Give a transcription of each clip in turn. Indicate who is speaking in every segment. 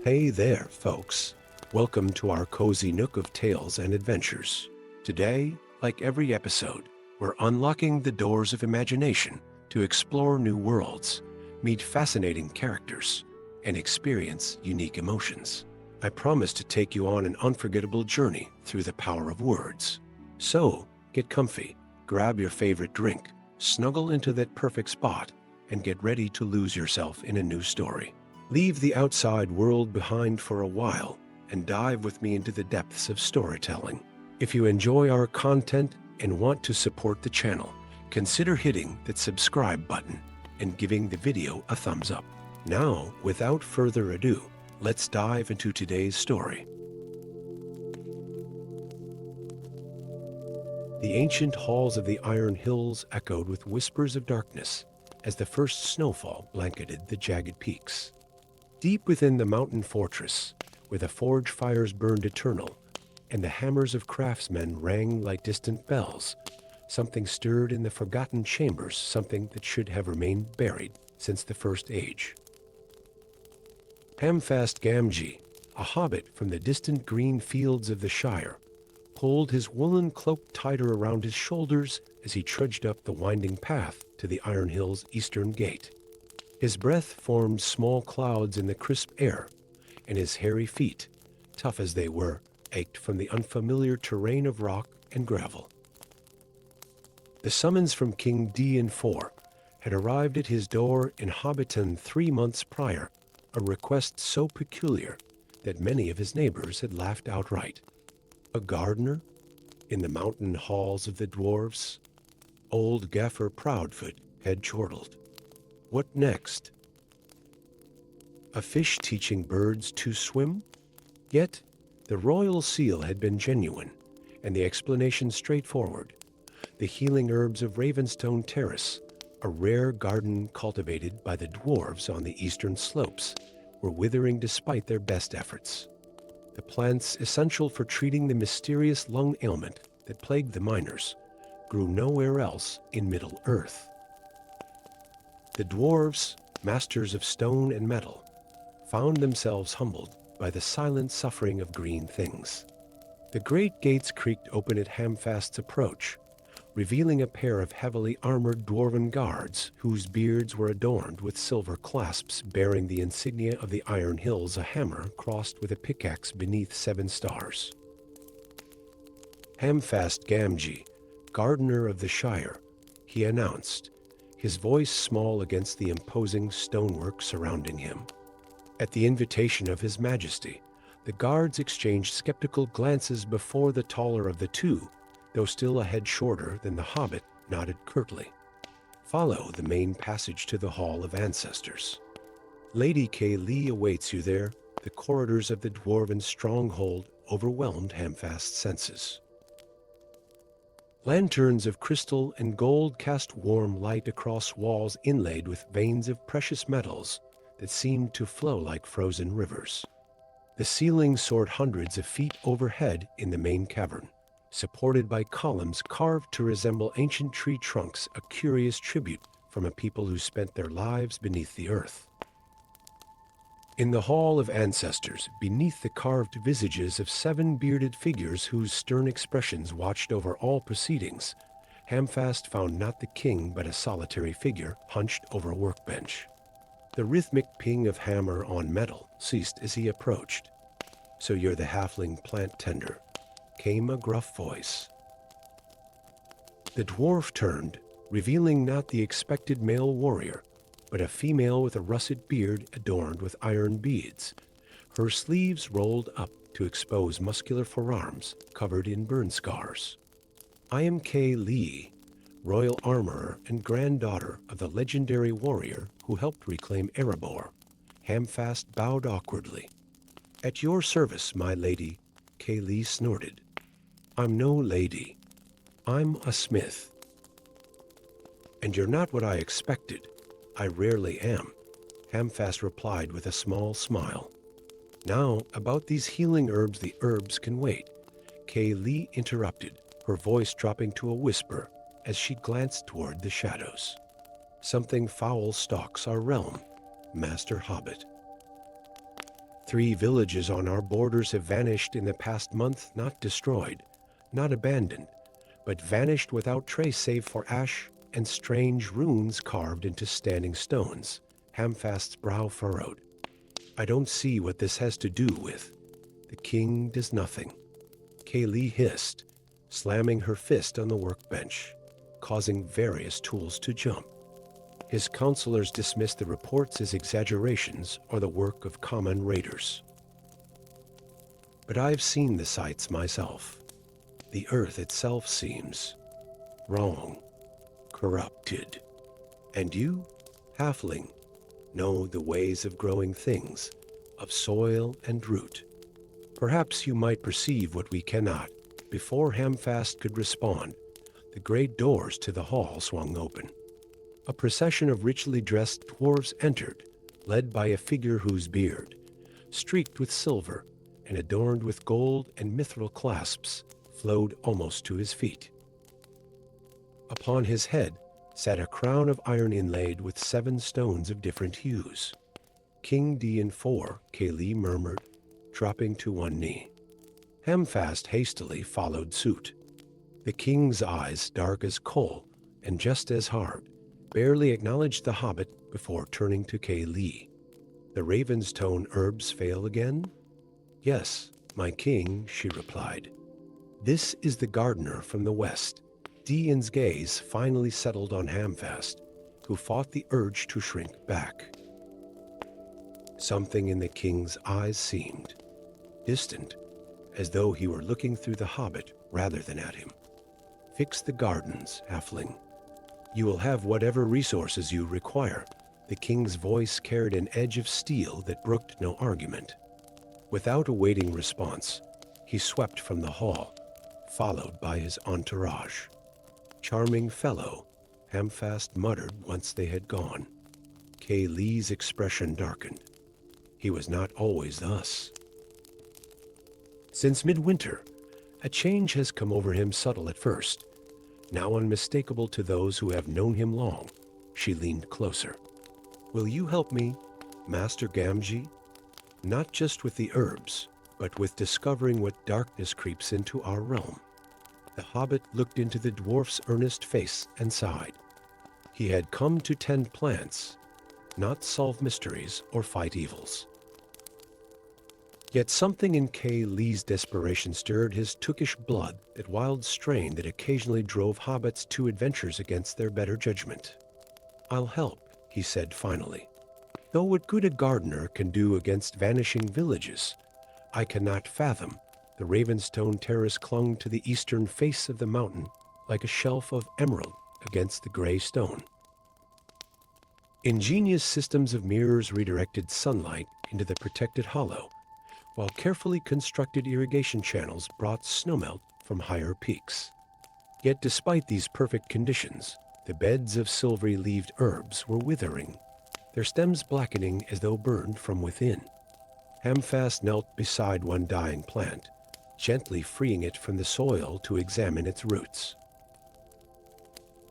Speaker 1: Hey there, folks. Welcome to our cozy nook of tales and adventures. Today, like every episode, we're unlocking the doors of imagination to explore new worlds, meet fascinating characters, and experience unique emotions. I promise to take you on an unforgettable journey through the power of words. So, get comfy, grab your favorite drink, snuggle into that perfect spot, and get ready to lose yourself in a new story. Leave the outside world behind for a while and dive with me into the depths of storytelling. If you enjoy our content and want to support the channel, consider hitting that subscribe button and giving the video a thumbs up. Now, without further ado, let's dive into today's story. The ancient halls of the Iron Hills echoed with whispers of darkness as the first snowfall blanketed the jagged peaks. Deep within the mountain fortress, where the forge fires burned eternal and the hammers of craftsmen rang like distant bells, something stirred in the forgotten chambers, something that should have remained buried since the First Age. Hamfast Gamgee, a hobbit from the distant green fields of the Shire, pulled his woolen cloak tighter around his shoulders as he trudged up the winding path to the Iron Hills' eastern gate. His breath formed small clouds in the crisp air, and his hairy feet, tough as they were, ached from the unfamiliar terrain of rock and gravel. The summons from King D4 had arrived at his door in Hobbiton 3 months prior, a request so peculiar that many of his neighbors had laughed outright. A gardener? In the mountain halls of the dwarves? Old Gaffer Proudfoot had chortled. What next? A fish teaching birds to swim? Yet, the royal seal had been genuine, and the explanation straightforward. The healing herbs of Ravenstone Terrace, a rare garden cultivated by the dwarves on the eastern slopes, were withering despite their best efforts. The plants essential for treating the mysterious lung ailment that plagued the miners grew nowhere else in Middle-earth. The dwarves, masters of stone and metal, found themselves humbled by the silent suffering of green things. The great gates creaked open at Hamfast's approach, revealing a pair of heavily armored dwarven guards whose beards were adorned with silver clasps bearing the insignia of the Iron Hills, a hammer crossed with a pickaxe beneath 7 stars. Hamfast Gamgee, gardener of the Shire, he announced, his voice small against the imposing stonework surrounding him. At the invitation of His Majesty, the guards exchanged skeptical glances before the taller of the two, though still a head shorter than the hobbit, nodded curtly. Follow the main passage to the Hall of Ancestors. Lady Kay Lee awaits you there. The corridors of the dwarven stronghold overwhelmed Hamfast's senses. Lanterns of crystal and gold cast warm light across walls inlaid with veins of precious metals that seemed to flow like frozen rivers. The ceiling soared hundreds of feet overhead in the main cavern, supported by columns carved to resemble ancient tree trunks, a curious tribute from a people who spent their lives beneath the earth. In the Hall of Ancestors, beneath the carved visages of 7 bearded figures whose stern expressions watched over all proceedings, Hamfast found not the king but a solitary figure hunched over a workbench. The rhythmic ping of hammer on metal ceased as he approached. "So you're the halfling plant tender," came a gruff voice. The dwarf turned, revealing not the expected male warrior, but a female with a russet beard adorned with iron beads, her sleeves rolled up to expose muscular forearms covered in burn scars. "I am Kay Lee, royal armorer and granddaughter of the legendary warrior who helped reclaim Erebor." Hamfast bowed awkwardly. "At your service, my lady," Kay Lee snorted. "I'm no lady. I'm a smith." "And you're not what I expected." "I rarely am," Hamfast replied with a small smile. "Now, about these healing herbs, the herbs can wait," Kay Lee interrupted, her voice dropping to a whisper as she glanced toward the shadows. "Something foul stalks our realm, Master Hobbit." 3 villages on our borders have vanished in the past month, not destroyed, not abandoned, but vanished without trace save for ash and strange runes carved into standing stones. Hamfast's brow furrowed. I don't see what this has to do with. The king does nothing. Kaylee hissed, slamming her fist on the workbench, causing various tools to jump. His counselors dismissed the reports as exaggerations or the work of common raiders. But I've seen the sights myself. The earth itself seems wrong, corrupted. And you, halfling, know the ways of growing things, of soil and root. Perhaps you might perceive what we cannot. Before Hamfast could respond, the great doors to the hall swung open. A procession of richly dressed dwarves entered, led by a figure whose beard, streaked with silver and adorned with gold and mithril clasps, flowed almost to his feet. Upon his head sat a crown of iron inlaid with 7 stones of different hues. King Dian 4, Kaylee murmured, dropping to one knee. Hamfast hastily followed suit. The king's eyes, dark as coal and just as hard, barely acknowledged the hobbit before turning to Kaylee. The Ravenstone herbs fail again? Yes, my king, she replied. This is the gardener from the west. Dian's gaze finally settled on Hamfast, who fought the urge to shrink back. Something in the king's eyes seemed distant, as though he were looking through the hobbit rather than at him. Fix the gardens, halfling. You will have whatever resources you require. The king's voice carried an edge of steel that brooked no argument. Without awaiting response, he swept from the hall, followed by his entourage. Charming fellow, Hamfast muttered once they had gone. Kaylee's expression darkened. He was not always thus. Since midwinter, a change has come over him, subtle at first, now unmistakable to those who have known him long. She leaned closer. Will you help me, Master Gamgee? Not just with the herbs, but with discovering what darkness creeps into our realm. The hobbit looked into the dwarf's earnest face and sighed. He had come to tend plants, not solve mysteries or fight evils. Yet something in Kaylee's desperation stirred his Tookish blood, that wild strain that occasionally drove hobbits to adventures against their better judgment. I'll help, he said finally. Though what good a gardener can do against vanishing villages, I cannot fathom. The Ravenstone terrace clung to the eastern face of the mountain like a shelf of emerald against the gray stone. Ingenious systems of mirrors redirected sunlight into the protected hollow, while carefully constructed irrigation channels brought snowmelt from higher peaks. Yet despite these perfect conditions, the beds of silvery-leaved herbs were withering, their stems blackening as though burned from within. Hamfast knelt beside one dying plant, gently freeing it from the soil to examine its roots.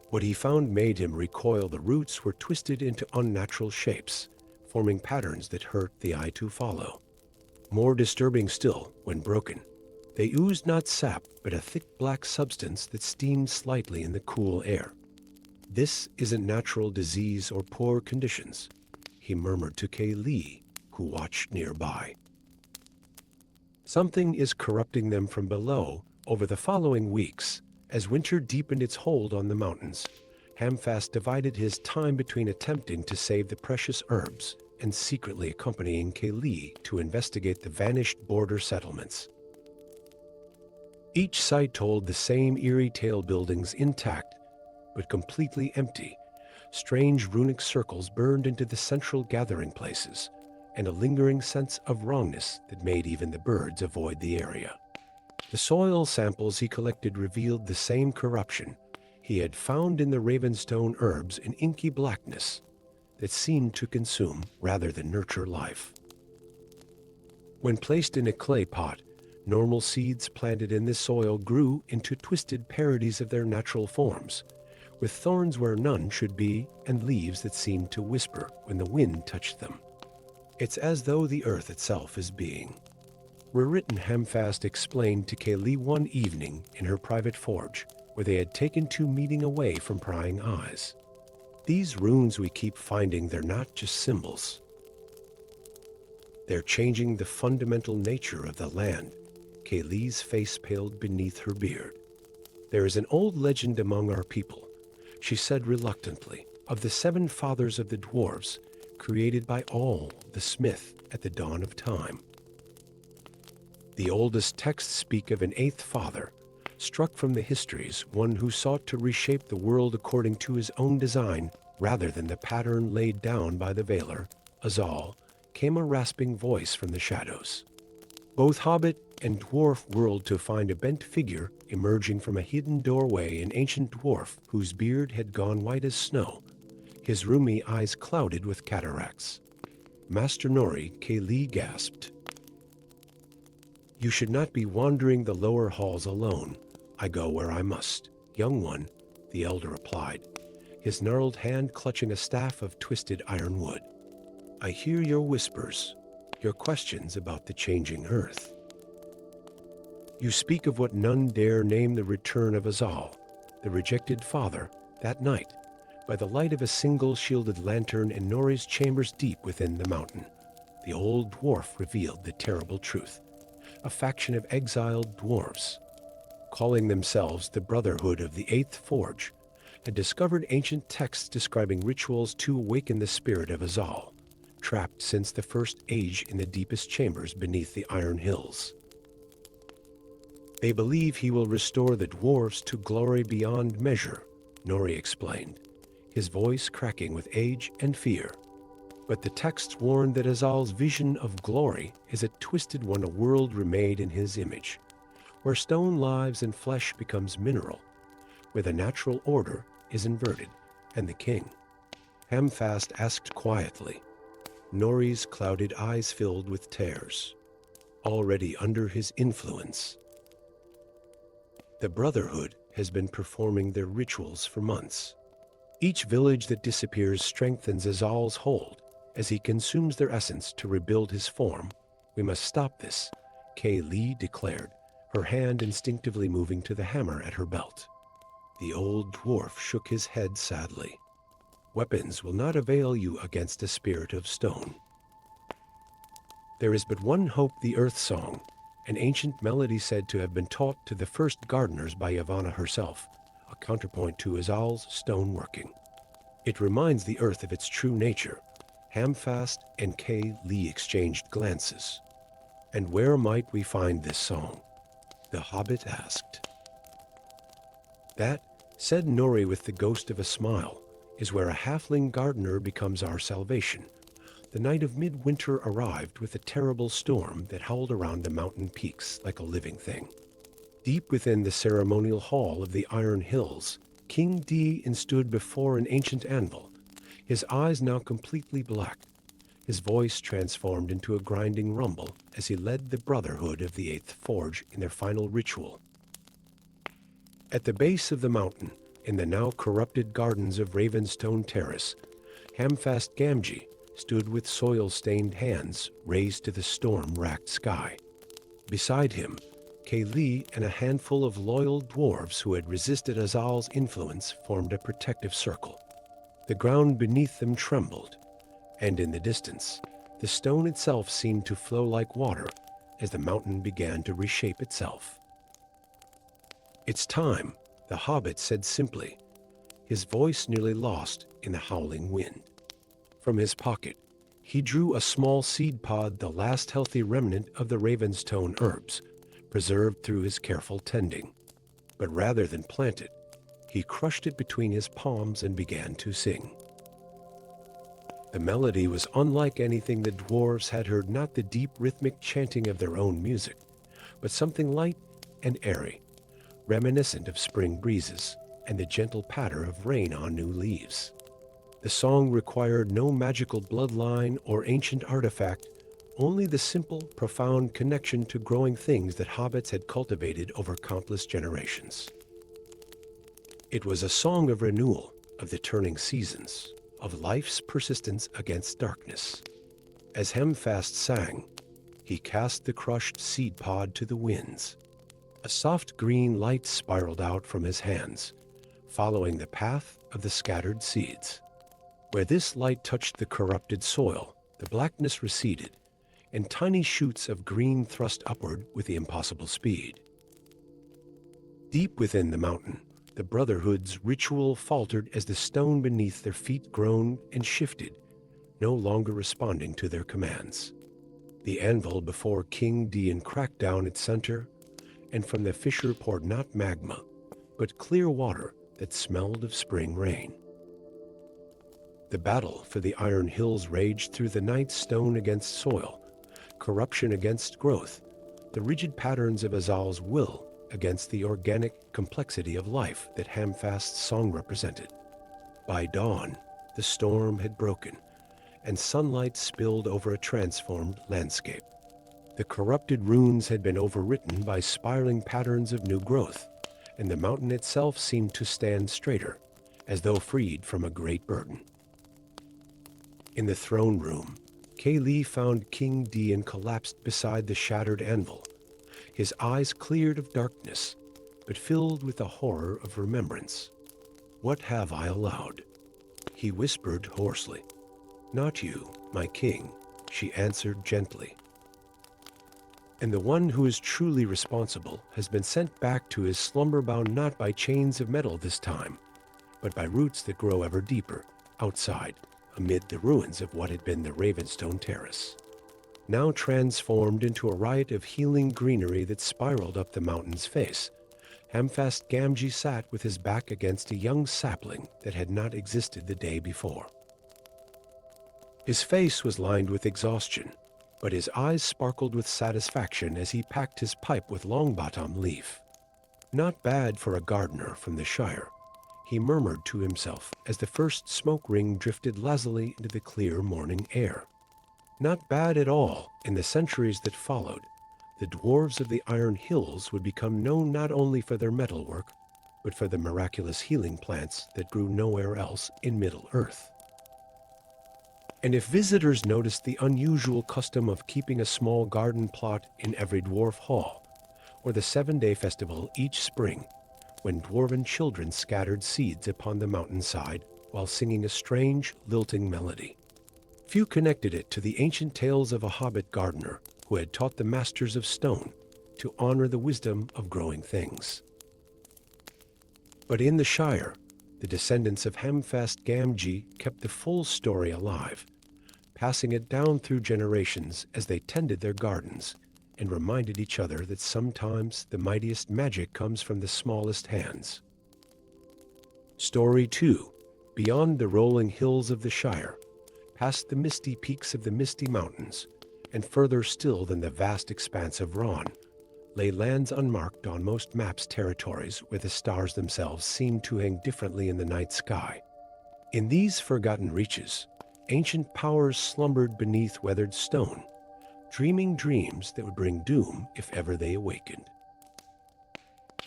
Speaker 1: What he found made him recoil. The roots were twisted into unnatural shapes, forming patterns that hurt the eye to follow. More disturbing still, when broken, they oozed not sap, but a thick black substance that steamed slightly in the cool air. This isn't natural disease or poor conditions, he murmured to Kaylee, who watched nearby. Something is corrupting them from below. Over the following weeks, as winter deepened its hold on the mountains, Hamfast divided his time between attempting to save the precious herbs and secretly accompanying Kaylee to investigate the vanished border settlements. Each site told the same eerie tale: buildings intact, but completely empty. Strange runic circles burned into the central gathering places, and a lingering sense of wrongness that made even the birds avoid the area. The soil samples he collected revealed the same corruption he had found in the Ravenstone herbs, an inky blackness that seemed to consume rather than nurture life. When placed in a clay pot, normal seeds planted in this soil grew into twisted parodies of their natural forms, with thorns where none should be and leaves that seemed to whisper when the wind touched them. It's as though the earth itself is being rewritten, Hamfast explained to Kaylee one evening in her private forge, where they had taken to meeting away from prying eyes. These runes we keep finding, they're not just symbols. They're changing the fundamental nature of the land. Kaylee's face paled beneath her beard. There is an old legend among our people, she said reluctantly, of the 7 fathers of the dwarves, created by all the smith at the dawn of time. The oldest texts speak of an 8th father, struck from the histories, one who sought to reshape the world according to his own design rather than the pattern laid down by the Veiler, Azal, came a rasping voice from the shadows. Both Hobbit and dwarf whirled to find a bent figure emerging from a hidden doorway, an ancient dwarf whose beard had gone white as snow, his rheumy eyes clouded with cataracts. Master Nori, Kaylee gasped. You should not be wandering the lower halls alone. I go where I must. Young one, the elder replied, his gnarled hand clutching a staff of twisted ironwood. I hear your whispers, your questions about the changing earth. You speak of what none dare name the return of Azal, the rejected father, that night, by the light of a single shielded lantern in Nori's chambers deep within the mountain. The old dwarf revealed the terrible truth. A faction of exiled dwarves, calling themselves the Brotherhood of the 8th Forge, had discovered ancient texts describing rituals to awaken the spirit of Azal, trapped since the First Age in the deepest chambers beneath the Iron Hills. They believe he will restore the dwarves to glory beyond measure, Nori explained, his voice cracking with age and fear. But the texts warn that Azal's vision of glory is a twisted one, a world remade in his image, where stone lives and flesh becomes mineral, where the natural order is inverted, and the king. Hamfast asked quietly. Nori's clouded eyes filled with tears. Already under his influence, the Brotherhood has been performing their rituals for months. Each village that disappears strengthens Azal's hold as he consumes their essence to rebuild his form. We must stop this, Kaylee declared, her hand instinctively moving to the hammer at her belt. The old dwarf shook his head sadly. Weapons will not avail you against a spirit of stone. There is but one hope, the Earth Song, an ancient melody said to have been taught to the first gardeners by Yavanna herself, a counterpoint to Azal's stoneworking. It reminds the earth of its true nature. Hamfast and Kaylee exchanged glances. And where might we find this song? The Hobbit asked. That, said Nori with the ghost of a smile, is where a halfling gardener becomes our salvation. The night of midwinter arrived with a terrible storm that howled around the mountain peaks like a living thing. Deep within the ceremonial hall of the Iron Hills, King Din stood before an ancient anvil, his eyes now completely black, his voice transformed into a grinding rumble as he led the Brotherhood of the 8th Forge in their final ritual. At the base of the mountain, in the now corrupted gardens of Ravenstone Terrace, Hamfast Gamgee stood with soil-stained hands raised to the storm-racked sky. Beside him, Kaylee and a handful of loyal dwarves who had resisted Azal's influence formed a protective circle. The ground beneath them trembled, and in the distance, the stone itself seemed to flow like water as the mountain began to reshape itself. It's time, the Hobbit said simply, his voice nearly lost in the howling wind. From his pocket, he drew a small seed pod, the last healthy remnant of the Ravenstone herbs, preserved through his careful tending. But rather than plant it, he crushed it between his palms and began to sing. The melody was unlike anything the dwarves had heard, not the deep rhythmic chanting of their own music, but something light and airy, reminiscent of spring breezes and the gentle patter of rain on new leaves. The song required no magical bloodline or ancient artifact, only the simple, profound connection to growing things that hobbits had cultivated over countless generations. It was a song of renewal, of the turning seasons, of life's persistence against darkness. As Hamfast sang, he cast the crushed seed pod to the winds. A soft green light spiraled out from his hands, following the path of the scattered seeds. Where this light touched the corrupted soil, the blackness receded, and tiny shoots of green thrust upward with the impossible speed. Deep within the mountain, the Brotherhood's ritual faltered as the stone beneath their feet groaned and shifted, no longer responding to their commands. The anvil before King Dian cracked down its center, and from the fissure poured not magma, but clear water that smelled of spring rain. The battle for the Iron Hills raged through the night, stone against soil, corruption against growth, the rigid patterns of Azal's will against the organic complexity of life that Hamfast's song represented. By dawn, the storm had broken, and sunlight spilled over a transformed landscape. The corrupted runes had been overwritten by spiraling patterns of new growth, and the mountain itself seemed to stand straighter, as though freed from a great burden. In the throne room, Kaylee found King Dian collapsed beside the shattered anvil, his eyes cleared of darkness, but filled with the horror of remembrance. "What have I allowed?" he whispered hoarsely. "Not you, my king," she answered gently. "And the one who is truly responsible has been sent back to his slumber, bound not by chains of metal this time, but by roots that grow ever deeper, outside, amid the ruins of what had been the Ravenstone Terrace, now transformed into a riot of healing greenery that spiraled up the mountain's face. Hamfast Gamgee sat with his back against a young sapling that had not existed the day before. His face was lined with exhaustion, but his eyes sparkled with satisfaction as he packed his pipe with Longbottom leaf. "Not bad for a gardener from the Shire," he murmured to himself as the first smoke ring drifted lazily into the clear morning air. Not bad at all. In the centuries that followed, the dwarves of the Iron Hills would become known not only for their metalwork, but for the miraculous healing plants that grew nowhere else in Middle-earth. And if visitors noticed the unusual custom of keeping a small garden plot in every dwarf hall, or the 7-day festival each spring, when dwarven children scattered seeds upon the mountainside while singing a strange, lilting melody, few connected it to the ancient tales of a Hobbit gardener who had taught the masters of stone to honor the wisdom of growing things. But in the Shire, the descendants of Hamfast Gamgee kept the full story alive, passing it down through generations as they tended their gardens and reminded each other that sometimes the mightiest magic comes from the smallest hands. Story 2, beyond the rolling hills of the Shire, past the misty peaks of the Misty Mountains, and further still than the vast expanse of Ron, lay lands unmarked on most maps, territories where the stars themselves seemed to hang differently in the night sky. In these forgotten reaches, ancient powers slumbered beneath weathered stone, dreaming dreams that would bring doom if ever they awakened.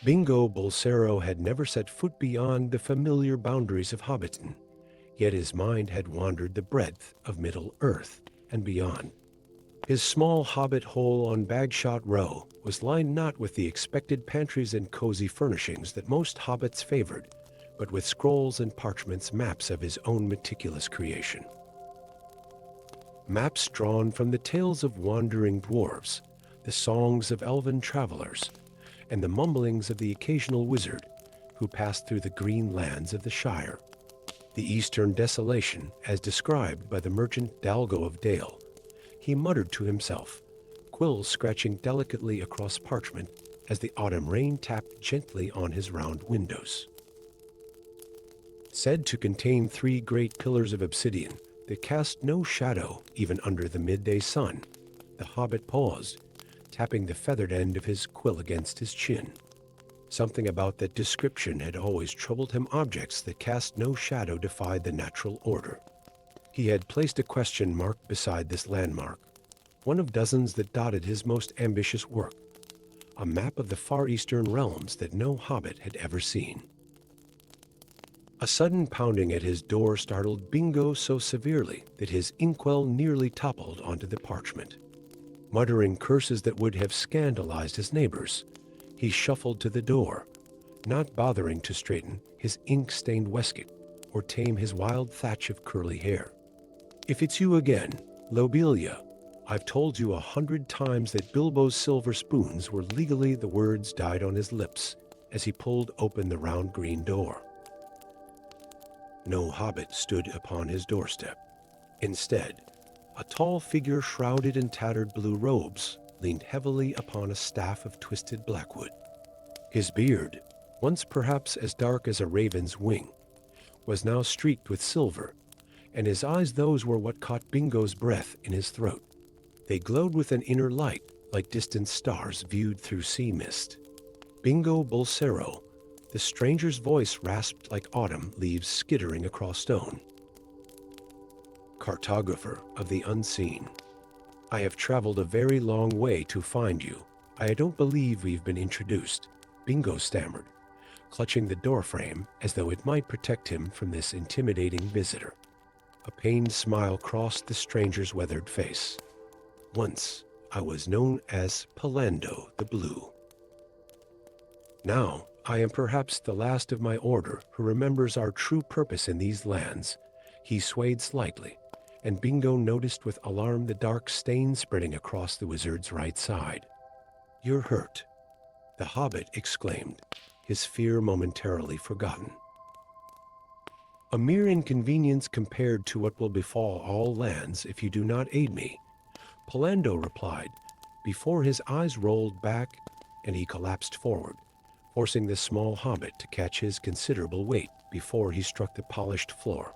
Speaker 1: Bingo Bolsero had never set foot beyond the familiar boundaries of Hobbiton, yet his mind had wandered the breadth of Middle-earth and beyond. His small hobbit hole on Bagshot Row was lined not with the expected pantries and cozy furnishings that most hobbits favored, but with scrolls and parchments, maps of his own meticulous creation. Maps drawn from the tales of wandering dwarves, the songs of elven travelers, and the mumblings of the occasional wizard who passed through the green lands of the Shire. The eastern desolation, as described by the merchant Dalgo of Dale, he muttered to himself, quills scratching delicately across parchment as the autumn rain tapped gently on his round windows. Said to contain 3 great pillars of obsidian that cast no shadow even under the midday sun, the hobbit paused, tapping the feathered end of his quill against his chin. Something about that description had always troubled him. Objects that cast no shadow defied the natural order. He had placed a question mark beside this landmark, one of dozens that dotted his most ambitious work, a map of the far eastern realms that no hobbit had ever seen. A sudden pounding at his door startled Bingo so severely that his inkwell nearly toppled onto the parchment. Muttering curses that would have scandalized his neighbors, he shuffled to the door, not bothering to straighten his ink-stained waistcoat or tame his wild thatch of curly hair. "If it's you again, Lobelia, I've told you 100 times that Bilbo's silver spoons were legally," the words died on his lips as he pulled open the round green door. No hobbit stood upon his doorstep. Instead, a tall figure shrouded in tattered blue robes leaned heavily upon a staff of twisted blackwood. His beard, once perhaps as dark as a raven's wing, was now streaked with silver, and his eyes, those were what caught Bingo's breath in his throat. They glowed with an inner light, like distant stars viewed through sea mist. "Bingo Bolsero," the stranger's voice rasped like autumn leaves skittering across stone. "Cartographer of the unseen. I have traveled a very long way to find you. I don't believe we've been introduced," Bingo stammered, clutching the doorframe as though it might protect him from this intimidating visitor. A pained smile crossed the stranger's weathered face. "Once I was known as Pallando the Blue. Now I am perhaps the last of my order who remembers our true purpose in these lands." He swayed slightly, and Bingo noticed with alarm the dark stain spreading across the wizard's right side. "You're hurt," the hobbit exclaimed, his fear momentarily forgotten. "A mere inconvenience compared to what will befall all lands if you do not aid me," Pallando replied, before his eyes rolled back and he collapsed forward, forcing the small hobbit to catch his considerable weight before he struck the polished floor.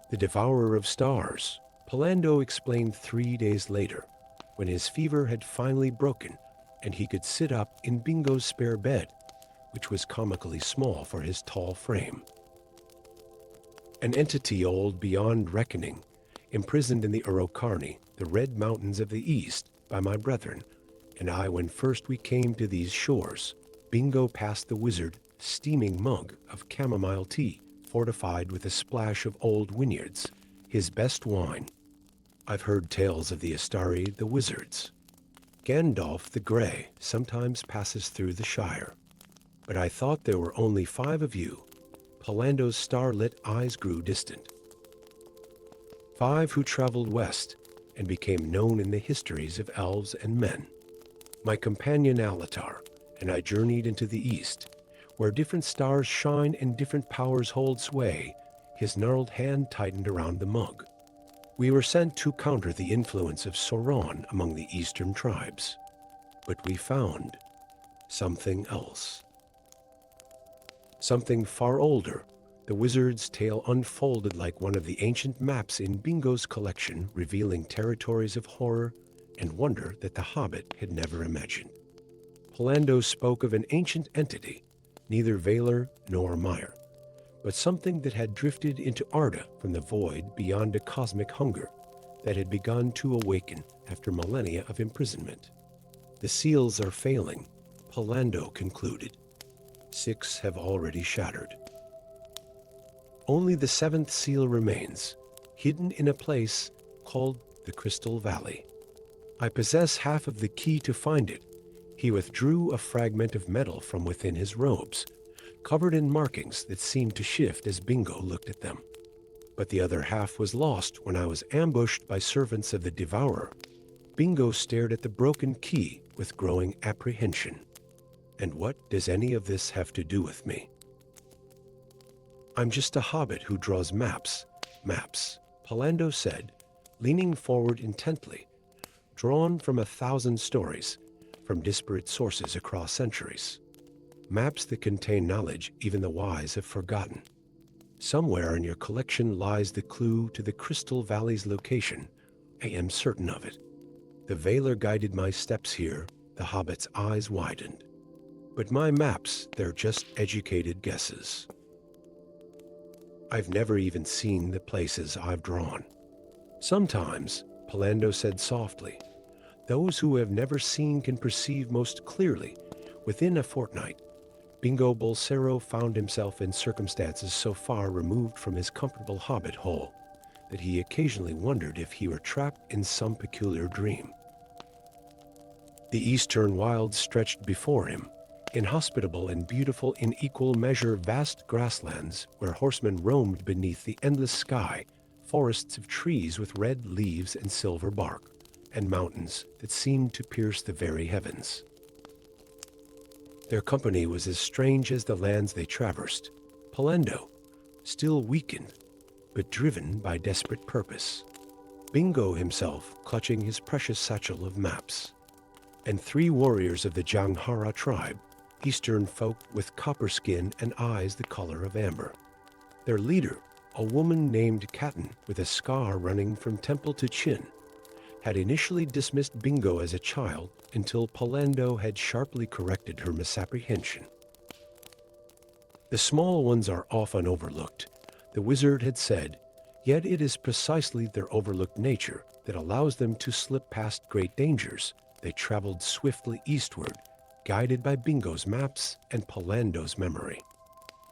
Speaker 1: "The Devourer of Stars," Pallando explained 3 days later, when his fever had finally broken and he could sit up in Bingo's spare bed, which was comically small for his tall frame. "An entity old beyond reckoning, imprisoned in the Urokarni, the red mountains of the east, by my brethren, and I when first we came to these shores." Bingo passed the wizard steaming mug of chamomile tea, fortified with a splash of old Wynyards, his best wine. "I've heard tales of the Storie, the wizards. Gandalf the Grey sometimes passes through the Shire, but I thought there were only 5 of you." Pallando's star-lit eyes grew distant. 5 who traveled west and became known in the histories of elves and men. My companion LOTR and I journeyed into the east, where different stars shine and different powers hold sway. His gnarled hand tightened around the mug. "We were sent to counter the influence of Sauron among the eastern tribes, but we found something else. Something far older." The wizard's tale unfolded like one of the ancient maps in Bingo's collection, revealing territories of horror and wonder that the hobbit had never imagined. Pallando spoke of an ancient entity, neither Valar nor Mire, but something that had drifted into Arda from the void beyond a cosmic hunger that had begun to awaken after millennia of imprisonment. "The seals are failing," Pallando concluded. 6 have already shattered. Only the 7th seal remains, hidden in a place called the Crystal Valley. I possess half of the key to find it. He withdrew a fragment of metal from within his robes, covered in markings that seemed to shift as Bingo looked at them. But the other half was lost when I was ambushed by servants of the Devourer. Bingo stared at the broken key with growing apprehension. "And what does any of this have to do with me?" "I'm just a hobbit who draws maps," Pallando said, leaning forward intently, "drawn from 1,000 stories, from disparate sources across centuries. Maps that contain knowledge even the wise have forgotten. Somewhere in your collection lies the clue to the Crystal Valley's location. I am certain of it. The Valar guided my steps here," the hobbit's eyes widened. "But my maps, they're just educated guesses. I've never even seen the places I've drawn." "Sometimes," Pallando said softly, "those who have never seen can perceive most clearly within a fortnight." Bingo Bolsero found himself in circumstances so far removed from his comfortable hobbit hole that he occasionally wondered if he were trapped in some peculiar dream. The eastern wilds stretched before him, inhospitable and beautiful in equal measure, vast grasslands where horsemen roamed beneath the endless sky, forests of trees with red leaves and silver bark, and mountains that seemed to pierce the very heavens. Their company was as strange as the lands they traversed. Polendo, still weakened, but driven by desperate purpose. Bingo himself clutching his precious satchel of maps. And 3 warriors of the Janghara tribe, eastern folk with copper skin and eyes the color of amber. Their leader, a woman named Catan with a scar running from temple to chin, had initially dismissed Bingo as a child until Polendo had sharply corrected her misapprehension. The small ones are often overlooked, the wizard had said, yet it is precisely their overlooked nature that allows them to slip past great dangers. They traveled swiftly eastward, guided by Bingo's maps and Polendo's memory.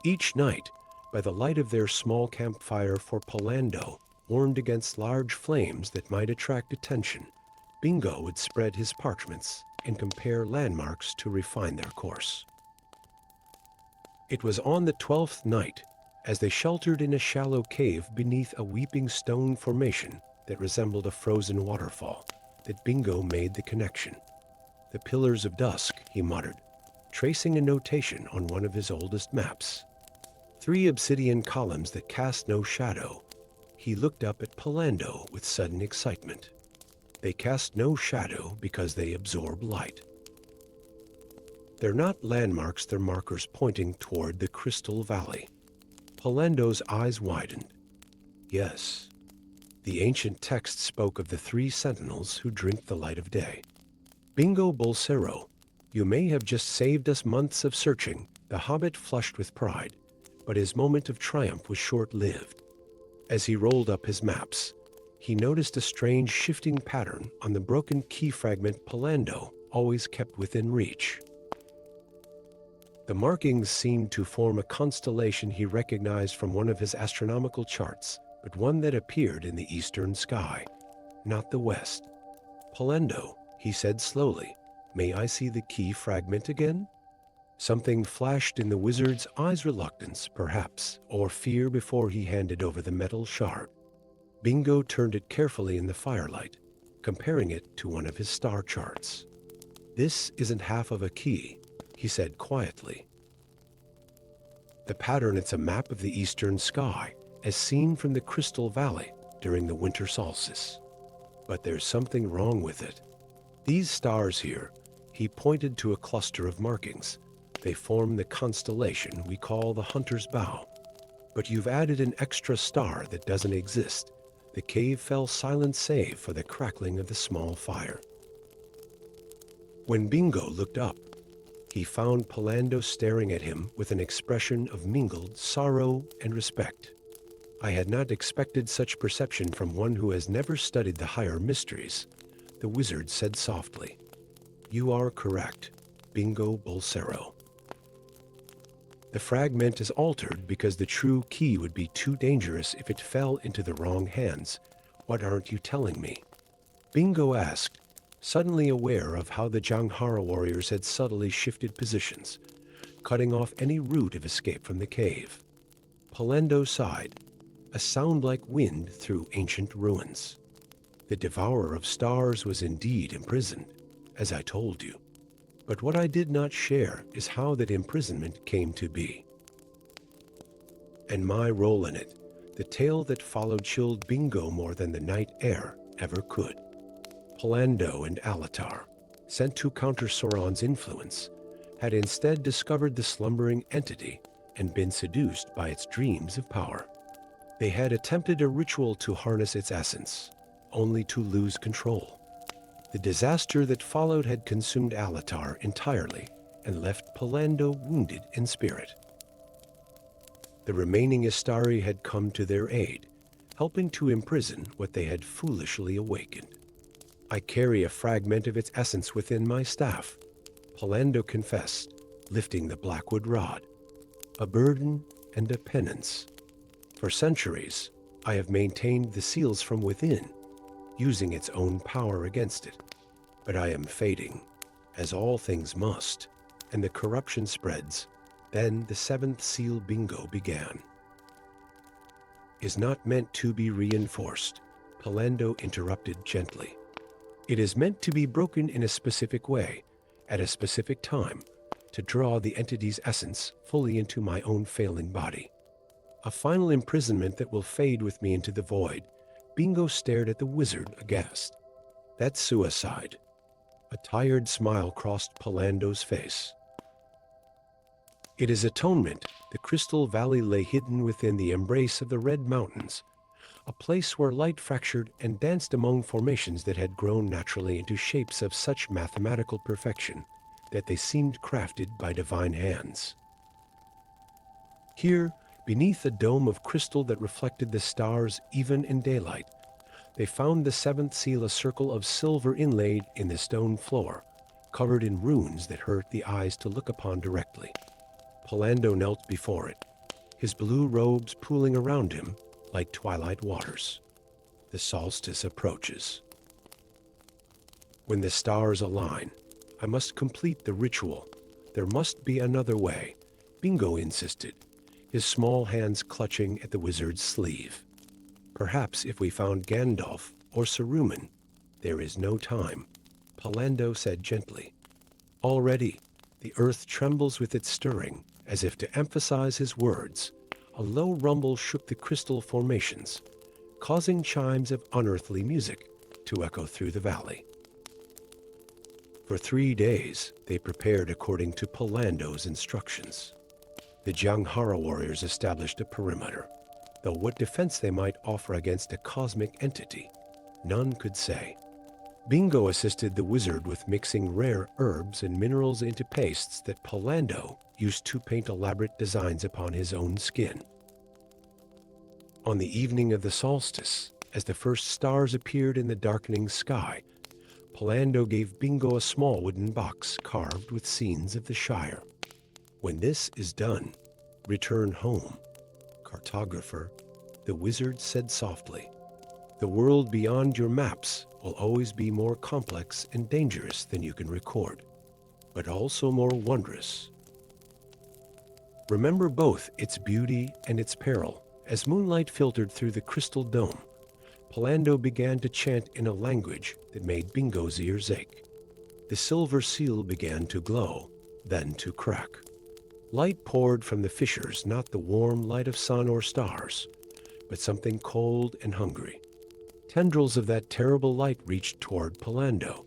Speaker 1: Each night, by the light of their small campfire, for Polendo warned against large flames that might attract attention, Bingo would spread his parchments and compare landmarks to refine their course. It was on the 12th night, as they sheltered in a shallow cave beneath a weeping stone formation that resembled a frozen waterfall, that Bingo made the connection. The pillars of dusk, he muttered, tracing a notation on one of his oldest maps. 3 obsidian columns that cast no shadow. He looked up at Polendo with sudden excitement. They cast no shadow because they absorb light. They're not landmarks, they're markers pointing toward the Crystal Valley. Polendo's eyes widened. Yes, the ancient text spoke of the 3 sentinels who drink the light of day. Bingo Bolsero, you may have just saved us months of searching. The hobbit flushed with pride, but his moment of triumph was short-lived. As he rolled up his maps, he noticed a strange shifting pattern on the broken key fragment Polendo always kept within reach. The markings seemed to form a constellation he recognized from one of his astronomical charts, but one that appeared in the eastern sky, not the west. Polendo, he said slowly, may I see the key fragment again? Something flashed in the wizard's eyes, reluctance, perhaps, or fear before he handed over the metal shard. Bingo turned it carefully in the firelight, comparing it to one of his star charts. This isn't half of a key, he said quietly. The pattern, it's a map of the eastern sky, as seen from the Crystal Valley during the winter solstice. But there's something wrong with it. These stars here, he pointed to a cluster of markings. They form the constellation we call the Hunter's Bow. But you've added an extra star that doesn't exist. The cave fell silent save for the crackling of the small fire. When Bingo looked up, he found Polendo staring at him with an expression of mingled sorrow and respect. I had not expected such perception from one who has never studied the higher mysteries, the wizard said softly. You are correct, Bingo Bolsero. The fragment is altered because the true key would be too dangerous if it fell into the wrong hands. What aren't you telling me? Bingo asked, suddenly aware of how the Janghara warriors had subtly shifted positions, cutting off any route of escape from the cave. Polendo sighed, a sound like wind through ancient ruins. The devourer of stars was indeed imprisoned, as I told you. But what I did not share is how that imprisonment came to be. And my role in it, the tale that followed, chilled Bingo more than the night air ever could. Polendo and LOTR, sent to counter Sauron's influence, had instead discovered the slumbering entity and been seduced by its dreams of power. They had attempted a ritual to harness its essence, only to lose control. The disaster that followed had consumed LOTR entirely and left Polendo wounded in spirit. The remaining Istari had come to their aid, helping to imprison what they had foolishly awakened. I carry a fragment of its essence within my staff, Polendo confessed, lifting the blackwood rod, a burden and a penance. For centuries, I have maintained the seals from within, using its own power against it. But I am fading, as all things must, and the corruption spreads. Then the seventh seal bingo began. Is not meant to be reinforced, Pallando interrupted gently. It is meant to be broken in a specific way, at a specific time, to draw the entity's essence fully into my own failing body. A final imprisonment that will fade with me into the void. Bingo stared at the wizard aghast. That's suicide. A tired smile crossed Pallando's face. It is atonement. The Crystal Valley lay hidden within the embrace of the Red Mountains, a place where light fractured and danced among formations that had grown naturally into shapes of such mathematical perfection that they seemed crafted by divine hands. Here, beneath a dome of crystal that reflected the stars even in daylight, they found the seventh seal, a circle of silver inlaid in the stone floor, covered in runes that hurt the eyes to look upon directly. Pallando knelt before it, his blue robes pooling around him like twilight waters. The solstice approaches. When the stars align, I must complete the ritual. There must be another way, Bingo insisted, his small hands clutching at the wizard's sleeve. Perhaps if we found Gandalf or Saruman. There is no time, Pallando said gently. Already, the earth trembles with its stirring, as if to emphasize his words. A low rumble shook the crystal formations, causing chimes of unearthly music to echo through the valley. For 3 days, they prepared according to Pallando's instructions. The Janghara warriors established a perimeter, though what defense they might offer against a cosmic entity, none could say. Bingo assisted the wizard with mixing rare herbs and minerals into pastes that Pallando used to paint elaborate designs upon his own skin. On the evening of the solstice, as the first stars appeared in the darkening sky, Pallando gave Bingo a small wooden box carved with scenes of the Shire. When this is done, return home, cartographer, the wizard said softly. The world beyond your maps will always be more complex and dangerous than you can record, but also more wondrous. Remember both its beauty and its peril. As moonlight filtered through the crystal dome, Pallando began to chant in a language that made Bingo's ears ache. The silver seal began to glow, then to crack. Light poured from the fissures, not the warm light of sun or stars, but something cold and hungry. Tendrils of that terrible light reached toward Pallando,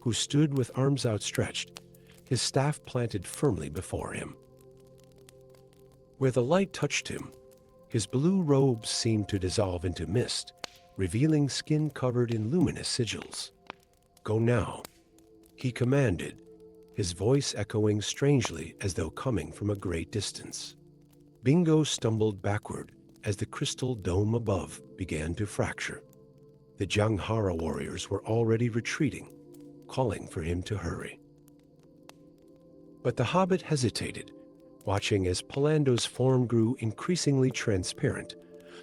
Speaker 1: who stood with arms outstretched, his staff planted firmly before him. Where the light touched him, his blue robes seemed to dissolve into mist, revealing skin covered in luminous sigils. Go now, he commanded, his voice echoing strangely as though coming from a great distance. Bingo stumbled backward as the crystal dome above began to fracture. The Janghara warriors were already retreating, calling for him to hurry. But the hobbit hesitated, watching as Pallando's form grew increasingly transparent,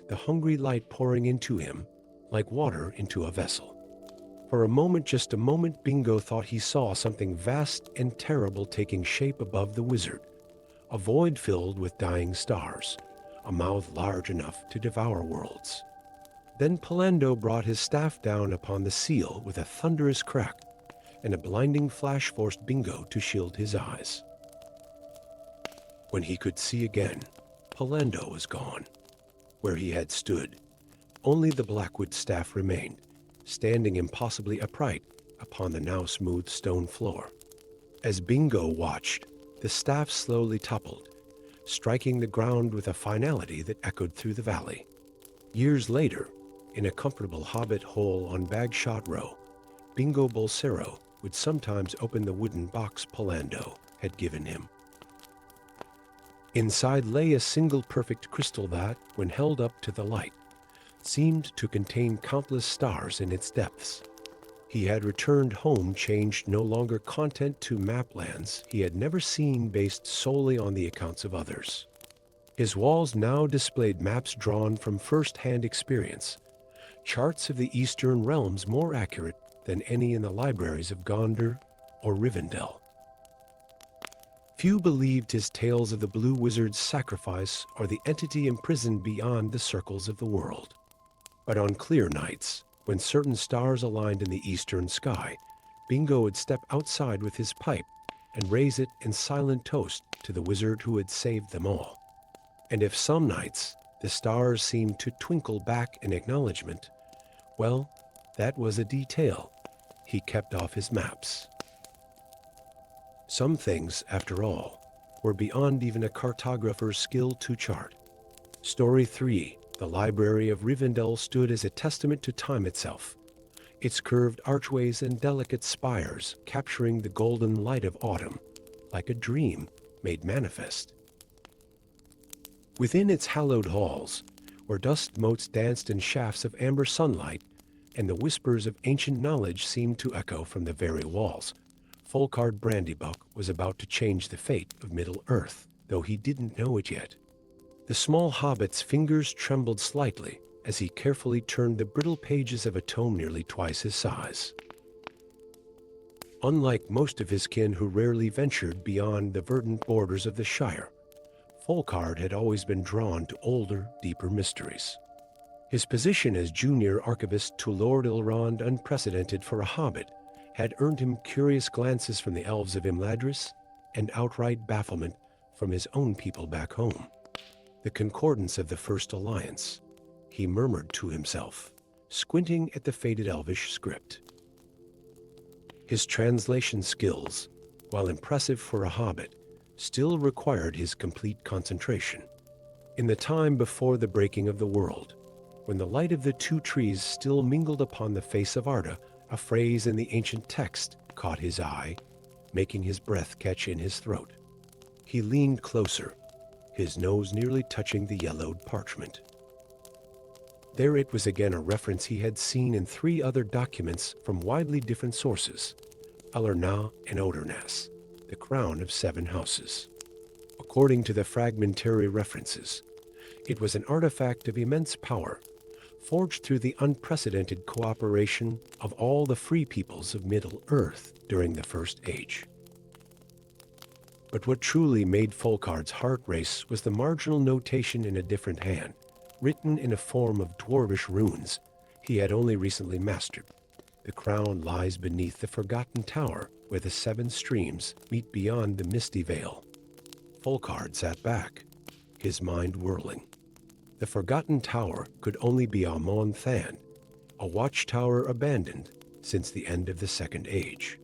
Speaker 1: the hungry light pouring into him like water into a vessel. For a moment, just a moment, Bingo thought he saw something vast and terrible taking shape above the wizard, a void filled with dying stars, a mouth large enough to devour worlds. Then Pallando brought his staff down upon the seal with a thunderous crack, and a blinding flash forced Bingo to shield his eyes. When he could see again, Pallando was gone. Where he had stood, only the blackwood staff remained, standing impossibly upright upon the now smooth stone floor. As Bingo watched, the staff slowly toppled, striking the ground with a finality that echoed through the valley. Years later, in a comfortable hobbit hole on Bagshot Row, Bingo Bolsero would sometimes open the wooden box Pallando had given him. Inside lay a single perfect crystal that, when held up to the light, seemed to contain countless stars in its depths. He had returned home changed, no longer content to maplands he had never seen based solely on the accounts of others. His walls now displayed maps drawn from first-hand experience, charts of the Eastern realms more accurate than any in the libraries of Gondor or Rivendell. Few believed his tales of the Blue Wizard's sacrifice or the entity imprisoned beyond the circles of the world. But on clear nights, when certain stars aligned in the eastern sky, Bingo would step outside with his pipe and raise it in silent toast to the wizard who had saved them all. And if some nights the stars seemed to twinkle back in acknowledgement, well, that was a detail he kept off his maps. Some things, after all, were beyond even a cartographer's skill to chart. Story 3, the Library of Rivendell, stood as a testament to time itself, its curved archways and delicate spires capturing the golden light of autumn, like a dream made manifest. Within its hallowed halls, where dust motes danced in shafts of amber sunlight, and the whispers of ancient knowledge seemed to echo from the very walls, Folkard Brandybuck was about to change the fate of Middle-earth, though he didn't know it yet. The small hobbit's fingers trembled slightly as he carefully turned the brittle pages of a tome nearly twice his size. Unlike most of his kin who rarely ventured beyond the verdant borders of the Shire, Folkard had always been drawn to older, deeper mysteries. His position as junior archivist to Lord Elrond, unprecedented for a hobbit, had earned him curious glances from the elves of Imladris and outright bafflement from his own people back home. The concordance of the First Alliance, he murmured to himself, squinting at the faded elvish script. His translation skills, while impressive for a hobbit, still required his complete concentration. In the time before the breaking of the world, when the light of the two trees still mingled upon the face of Arda, a phrase in the ancient text caught his eye, making his breath catch in his throat. He leaned closer, his nose nearly touching the yellowed parchment. There it was again, a reference he had seen in 3 other documents from widely different sources: Alernah and Odernas, the crown of 7 houses. According to the fragmentary references, it was an artifact of immense power, forged through the unprecedented cooperation of all the free peoples of Middle-earth during the First Age. But what truly made Folkard's heart race was the marginal notation in a different hand, written in a form of dwarvish runes he had only recently mastered. The crown lies beneath the Forgotten Tower, where the 7 streams meet beyond the misty veil. Folkard sat back, his mind whirling. The Forgotten Tower could only be Amon Than, a watchtower abandoned since the end of the Second Age.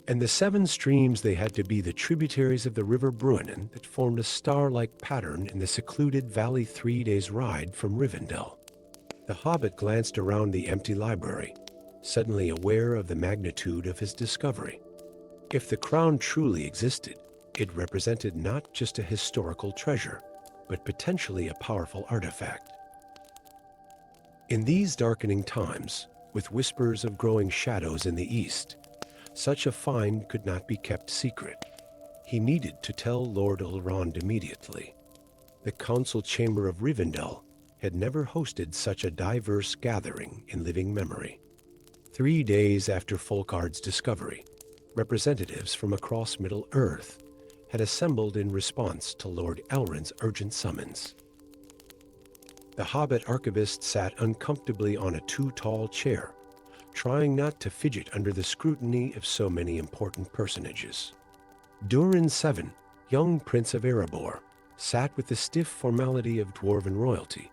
Speaker 1: And the 7 streams, they had to be the tributaries of the River Bruinen that formed a star-like pattern in the secluded valley 3 days' ride from Rivendell. The hobbit glanced around the empty library, suddenly aware of the magnitude of his discovery. If the crown truly existed, it represented not just a historical treasure, but potentially a powerful artifact. In these darkening times, with whispers of growing shadows in the east, such a find could not be kept secret. He needed to tell Lord Elrond immediately. The council chamber of Rivendell had never hosted such a diverse gathering in living memory. 3 days after Folkard's discovery, representatives from across Middle-earth had assembled in response to Lord Elrond's urgent summons. The hobbit archivist sat uncomfortably on a too-tall chair, trying not to fidget under the scrutiny of so many important personages. Durin VII, young Prince of Erebor, sat with the stiff formality of dwarven royalty,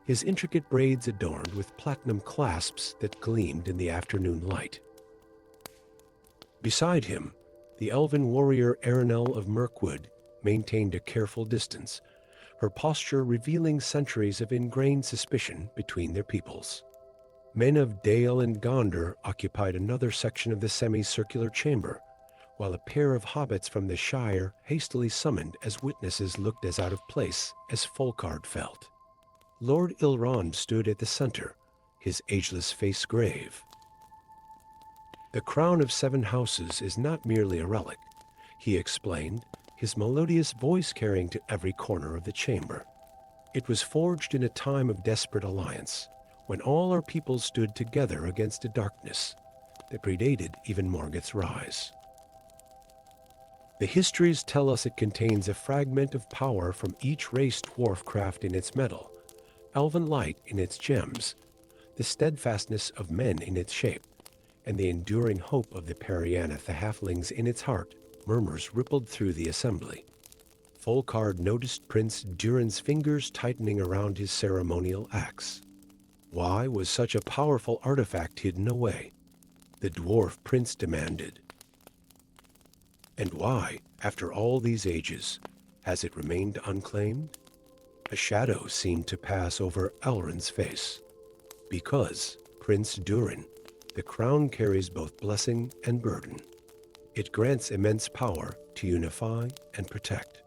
Speaker 1: his intricate braids adorned with platinum clasps that gleamed in the afternoon light. Beside him, the elven warrior Arenelle of Mirkwood maintained a careful distance, her posture revealing centuries of ingrained suspicion between their peoples. Men of Dale and Gondor occupied another section of the semicircular chamber, while a pair of hobbits from the Shire, hastily summoned as witnesses, looked as out of place as Folkard felt. Lord Elrond stood at the center, his ageless face grave, The crown of 7 houses is not merely a relic, he explained, his melodious voice carrying to every corner of the chamber. It was forged in a time of desperate alliance, when all our peoples stood together against a darkness that predated even Morgoth's rise. The histories tell us it contains a fragment of power from each race dwarfcraft in its metal, elven light in its gems, the steadfastness of men in its shape, and the enduring hope of the Perianath the halflings in its heart. Murmurs rippled through the assembly. Folkard noticed Prince Durin's fingers tightening around his ceremonial axe. Why was such a powerful artifact hidden away? The dwarf prince demanded. And why, after all these ages, has it remained unclaimed? A shadow seemed to pass over Elrond's face. Because, Prince Durin, the crown carries both blessing and burden. It grants immense power to unify and protect,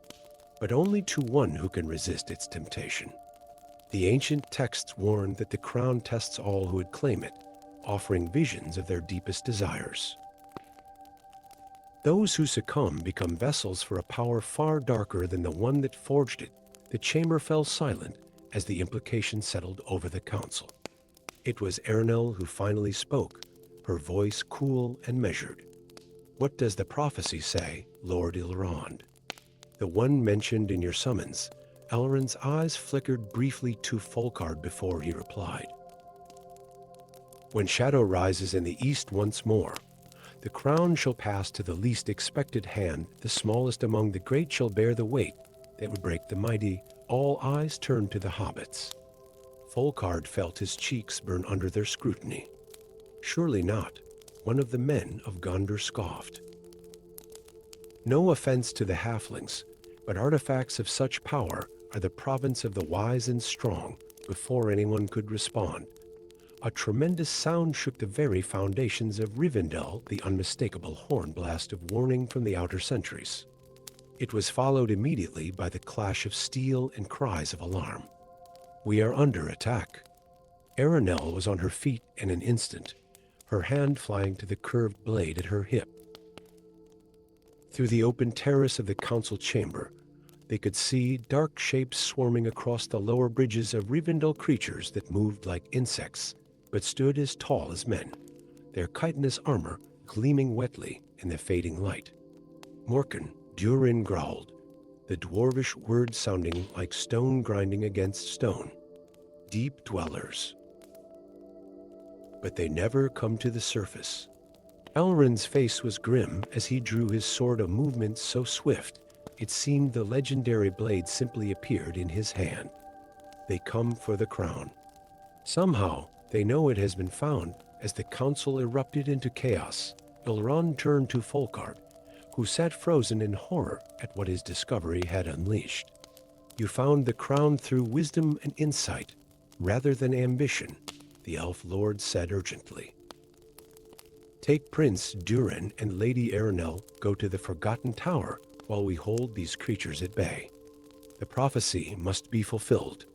Speaker 1: but only to one who can resist its temptation. The ancient texts warn that the crown tests all who would claim it, offering visions of their deepest desires. Those who succumb become vessels for a power far darker than the one that forged it. The chamber fell silent as the implication settled over the council. It was Eärnel who finally spoke, her voice cool and measured. What does the prophecy say, Lord Elrond? The one mentioned in your summons. Elrond's eyes flickered briefly to Folkard before he replied. When shadow rises in the east once more, the crown shall pass to the least expected hand. The smallest among the great shall bear the weight that would break the mighty. All eyes turned to the hobbits. Folkard felt his cheeks burn under their scrutiny. Surely not. One of the men of Gondor scoffed. No offense to the halflings, but artifacts of such power are the province of the wise and strong. Before anyone could respond, a tremendous sound shook the very foundations of Rivendell, the unmistakable horn blast of warning from the outer sentries. It was followed immediately by the clash of steel and cries of alarm. We are under attack. Eärnel was on her feet in an instant, her hand flying to the curved blade at her hip. Through the open terrace of the council chamber, they could see dark shapes swarming across the lower bridges of Rivendell, creatures that moved like insects, but stood as tall as men, their chitinous armor gleaming wetly in the fading light. Morkan, Durin growled, the dwarvish words sounding like stone grinding against stone. Deep dwellers. But they never come to the surface. Elrond's face was grim as he drew his sword, a movement so swift it seemed the legendary blade simply appeared in his hand. They come for the crown. Somehow, they know it has been found. As the council erupted into chaos, Elrond turned to Folkard, who sat frozen in horror at what his discovery had unleashed. You found the crown through wisdom and insight, rather than ambition, the elf lord said urgently. Take Prince Durin and Lady Eärnel, go to the Forgotten Tower while we hold these creatures at bay. The prophecy must be fulfilled,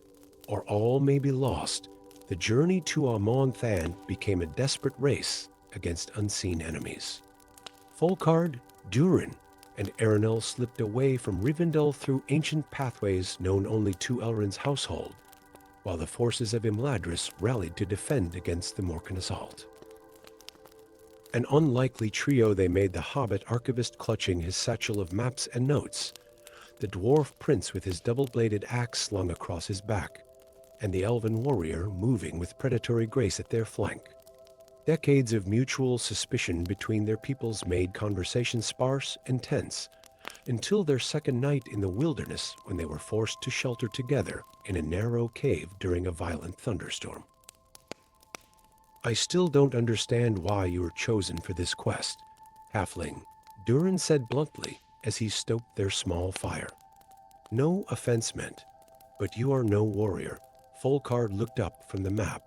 Speaker 1: or all may be lost. The journey to Amon Than became a desperate race against unseen enemies. Folkard, Durin, and Eärnel slipped away from Rivendell through ancient pathways known only to Elrond's household, while the forces of Imladris rallied to defend against the Morkan assault. An unlikely trio they made, the Hobbit archivist clutching his satchel of maps and notes, the dwarf prince with his double-bladed axe slung across his back, and the elven warrior moving with predatory grace at their flank. Decades of mutual suspicion between their peoples made conversation sparse and tense, until their second night in the wilderness, when they were forced to shelter together in a narrow cave during a violent thunderstorm. I still don't understand why you were chosen for this quest, halfling, Durin said bluntly as he stoked their small fire. No offense meant, but you are no warrior. Folkard looked up from the map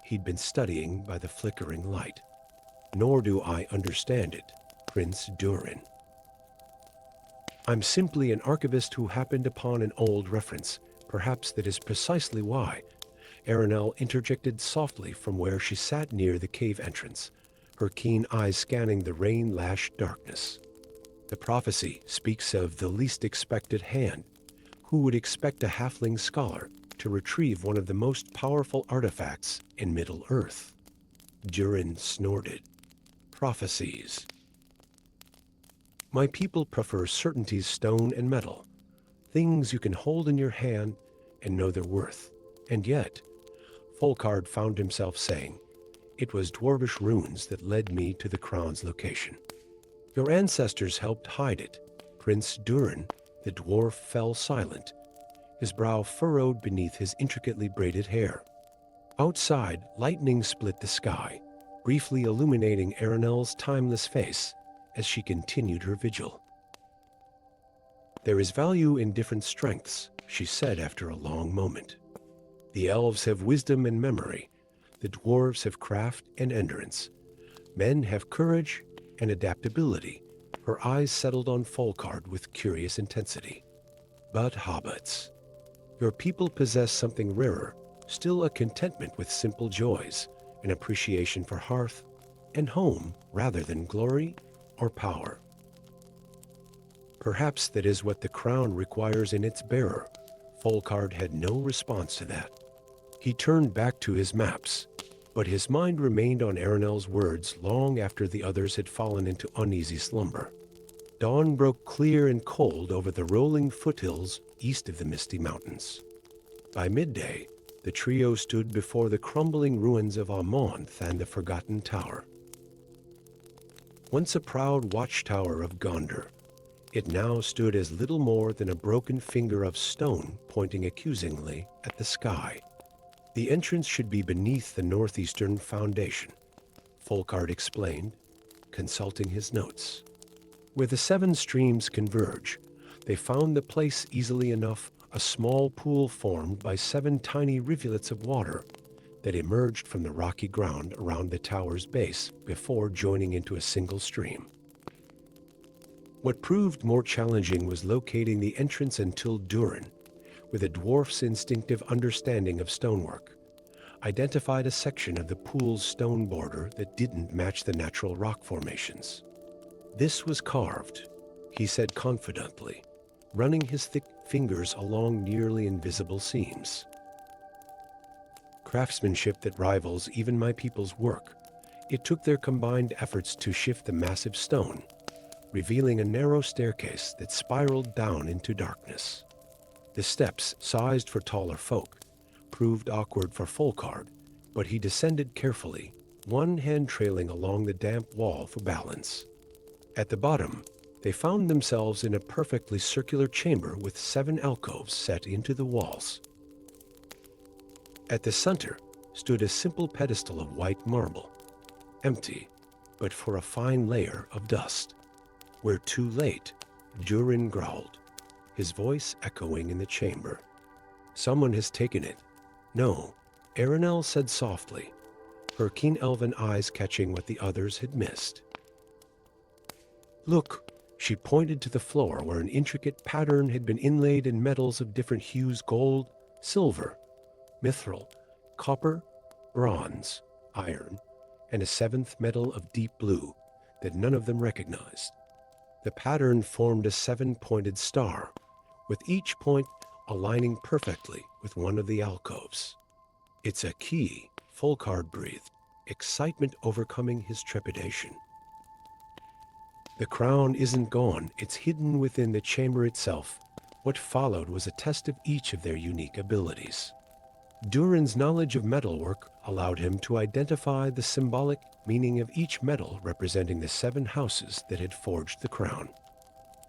Speaker 1: he'd been studying by the flickering light. Nor do I understand it, Prince Durin. I'm simply an archivist who happened upon an old reference. Perhaps that is precisely why. Eärnel interjected softly from where she sat near the cave entrance, her keen eyes scanning the rain-lashed darkness. The prophecy speaks of the least expected hand. Who would expect a halfling scholar to retrieve one of the most powerful artifacts in Middle-earth? Durin snorted. Prophecies. My people prefer certainties, stone and metal, things you can hold in your hand and know their worth. And yet, Folkard found himself saying, it was dwarvish runes that led me to the crown's location. Your ancestors helped hide it. Prince Durin, the dwarf, fell silent, his brow furrowed beneath his intricately braided hair. Outside, lightning split the sky, briefly illuminating Arenel's timeless face as she continued her vigil. There is value in different strengths, she said after a long moment. The elves have wisdom and memory. The dwarves have craft and endurance. Men have courage and adaptability. Her eyes settled on Folkard with curious intensity. But hobbits, your people possess something rarer, still a contentment with simple joys, an appreciation for hearth and home rather than glory or power. Perhaps that is what the crown requires in its bearer. Folkard had no response to that. He turned back to his maps, but his mind remained on Arenel's words long after the others had fallen into uneasy slumber. Dawn broke clear and cold over the rolling foothills east of the Misty Mountains. By midday, the trio stood before the crumbling ruins of Amonth and the Forgotten Tower. Once a proud watchtower of Gondor, it now stood as little more than a broken finger of stone pointing accusingly at the sky. The entrance should be beneath the northeastern foundation, Folkard explained, consulting his notes. Where the 7 streams converge, they found the place easily enough, a small pool formed by 7 tiny rivulets of water that emerged from the rocky ground around the tower's base before joining into a single stream. What proved more challenging was locating the entrance until Durin, with a dwarf's instinctive understanding of stonework, identified a section of the pool's stone border that didn't match the natural rock formations. This was carved, he said confidently, running his thick fingers along nearly invisible seams. Craftsmanship that rivals even my people's work. It took their combined efforts to shift the massive stone, revealing a narrow staircase that spiraled down into darkness. The steps, sized for taller folk, proved awkward for Folkard, but he descended carefully, one hand trailing along the damp wall for balance. At the bottom, they found themselves in a perfectly circular chamber with 7 alcoves set into the walls. At the center stood a simple pedestal of white marble, empty, but for a fine layer of dust. "We're too late," Durin growled, his voice echoing in the chamber. "Someone has taken it." "No," Arenel said softly, her keen elven eyes catching what the others had missed. "Look," she pointed to the floor where an intricate pattern had been inlaid in metals of different hues: gold, silver, mithril, copper, bronze, iron, and a 7th metal of deep blue that none of them recognized. The pattern formed a 7-pointed star, with each point aligning perfectly with one of the alcoves. "It's a key," Folkard breathed, excitement overcoming his trepidation. "The crown isn't gone, it's hidden within the chamber itself." What followed was a test of each of their unique abilities. Durin's knowledge of metalwork allowed him to identify the symbolic meaning of each metal representing the 7 houses that had forged the crown.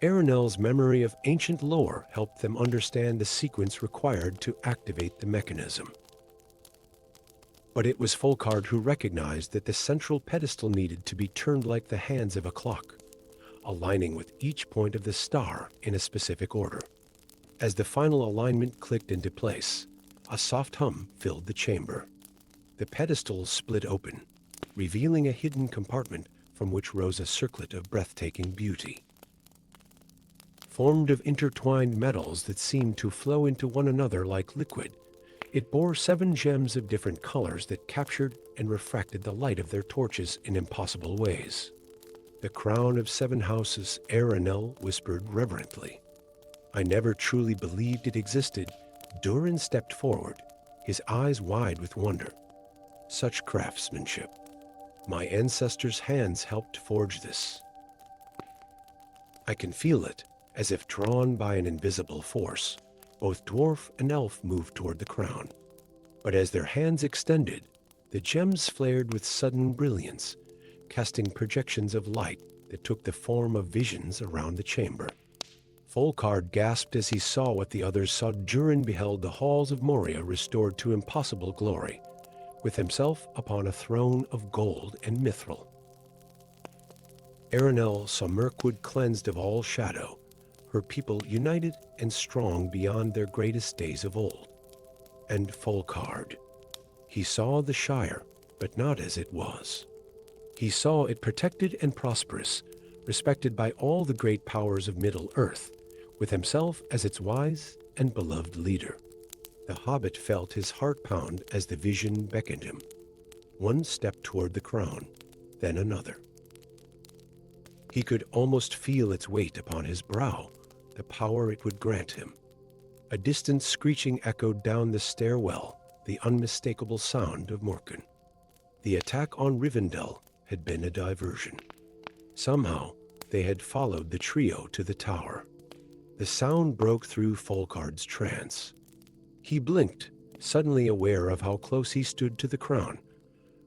Speaker 1: Arenel's memory of ancient lore helped them understand the sequence required to activate the mechanism. But it was Folkard who recognized that the central pedestal needed to be turned like the hands of a clock, aligning with each point of the star in a specific order. As the final alignment clicked into place, a soft hum filled the chamber. The pedestal split open, revealing a hidden compartment from which rose a circlet of breathtaking beauty. Formed of intertwined metals that seemed to flow into one another like liquid, It bore 7 gems of different colors that captured and refracted the light of their torches in impossible ways. The crown of 7 houses, Aranel whispered reverently. I never truly believed it existed. Durin stepped forward, his eyes wide with wonder. Such craftsmanship. My ancestors' hands helped forge this. I can feel it, as if drawn by an invisible force. Both dwarf and elf moved toward the crown. But as their hands extended, the gems flared with sudden brilliance, casting projections of light that took the form of visions around the chamber. Folkard gasped as he saw what the others saw. Durin beheld the halls of Moria restored to impossible glory, with himself upon a throne of gold and mithril. Aranel saw Mirkwood cleansed of all shadow, her people united and strong beyond their greatest days of old. And Folkard. He saw the Shire, but not as it was. He saw it protected and prosperous, respected by all the great powers of Middle-earth, with himself as its wise and beloved leader. The Hobbit felt his heart pound as the vision beckoned him. One step toward the crown, then another. He could almost feel its weight upon his brow, the power it would grant him. A distant screeching echoed down the stairwell, the unmistakable sound of Morkan. The attack on Rivendell had been a diversion. Somehow, they had followed the trio to the tower. The sound broke through Folkard's trance. He blinked, suddenly aware of how close he stood to the crown,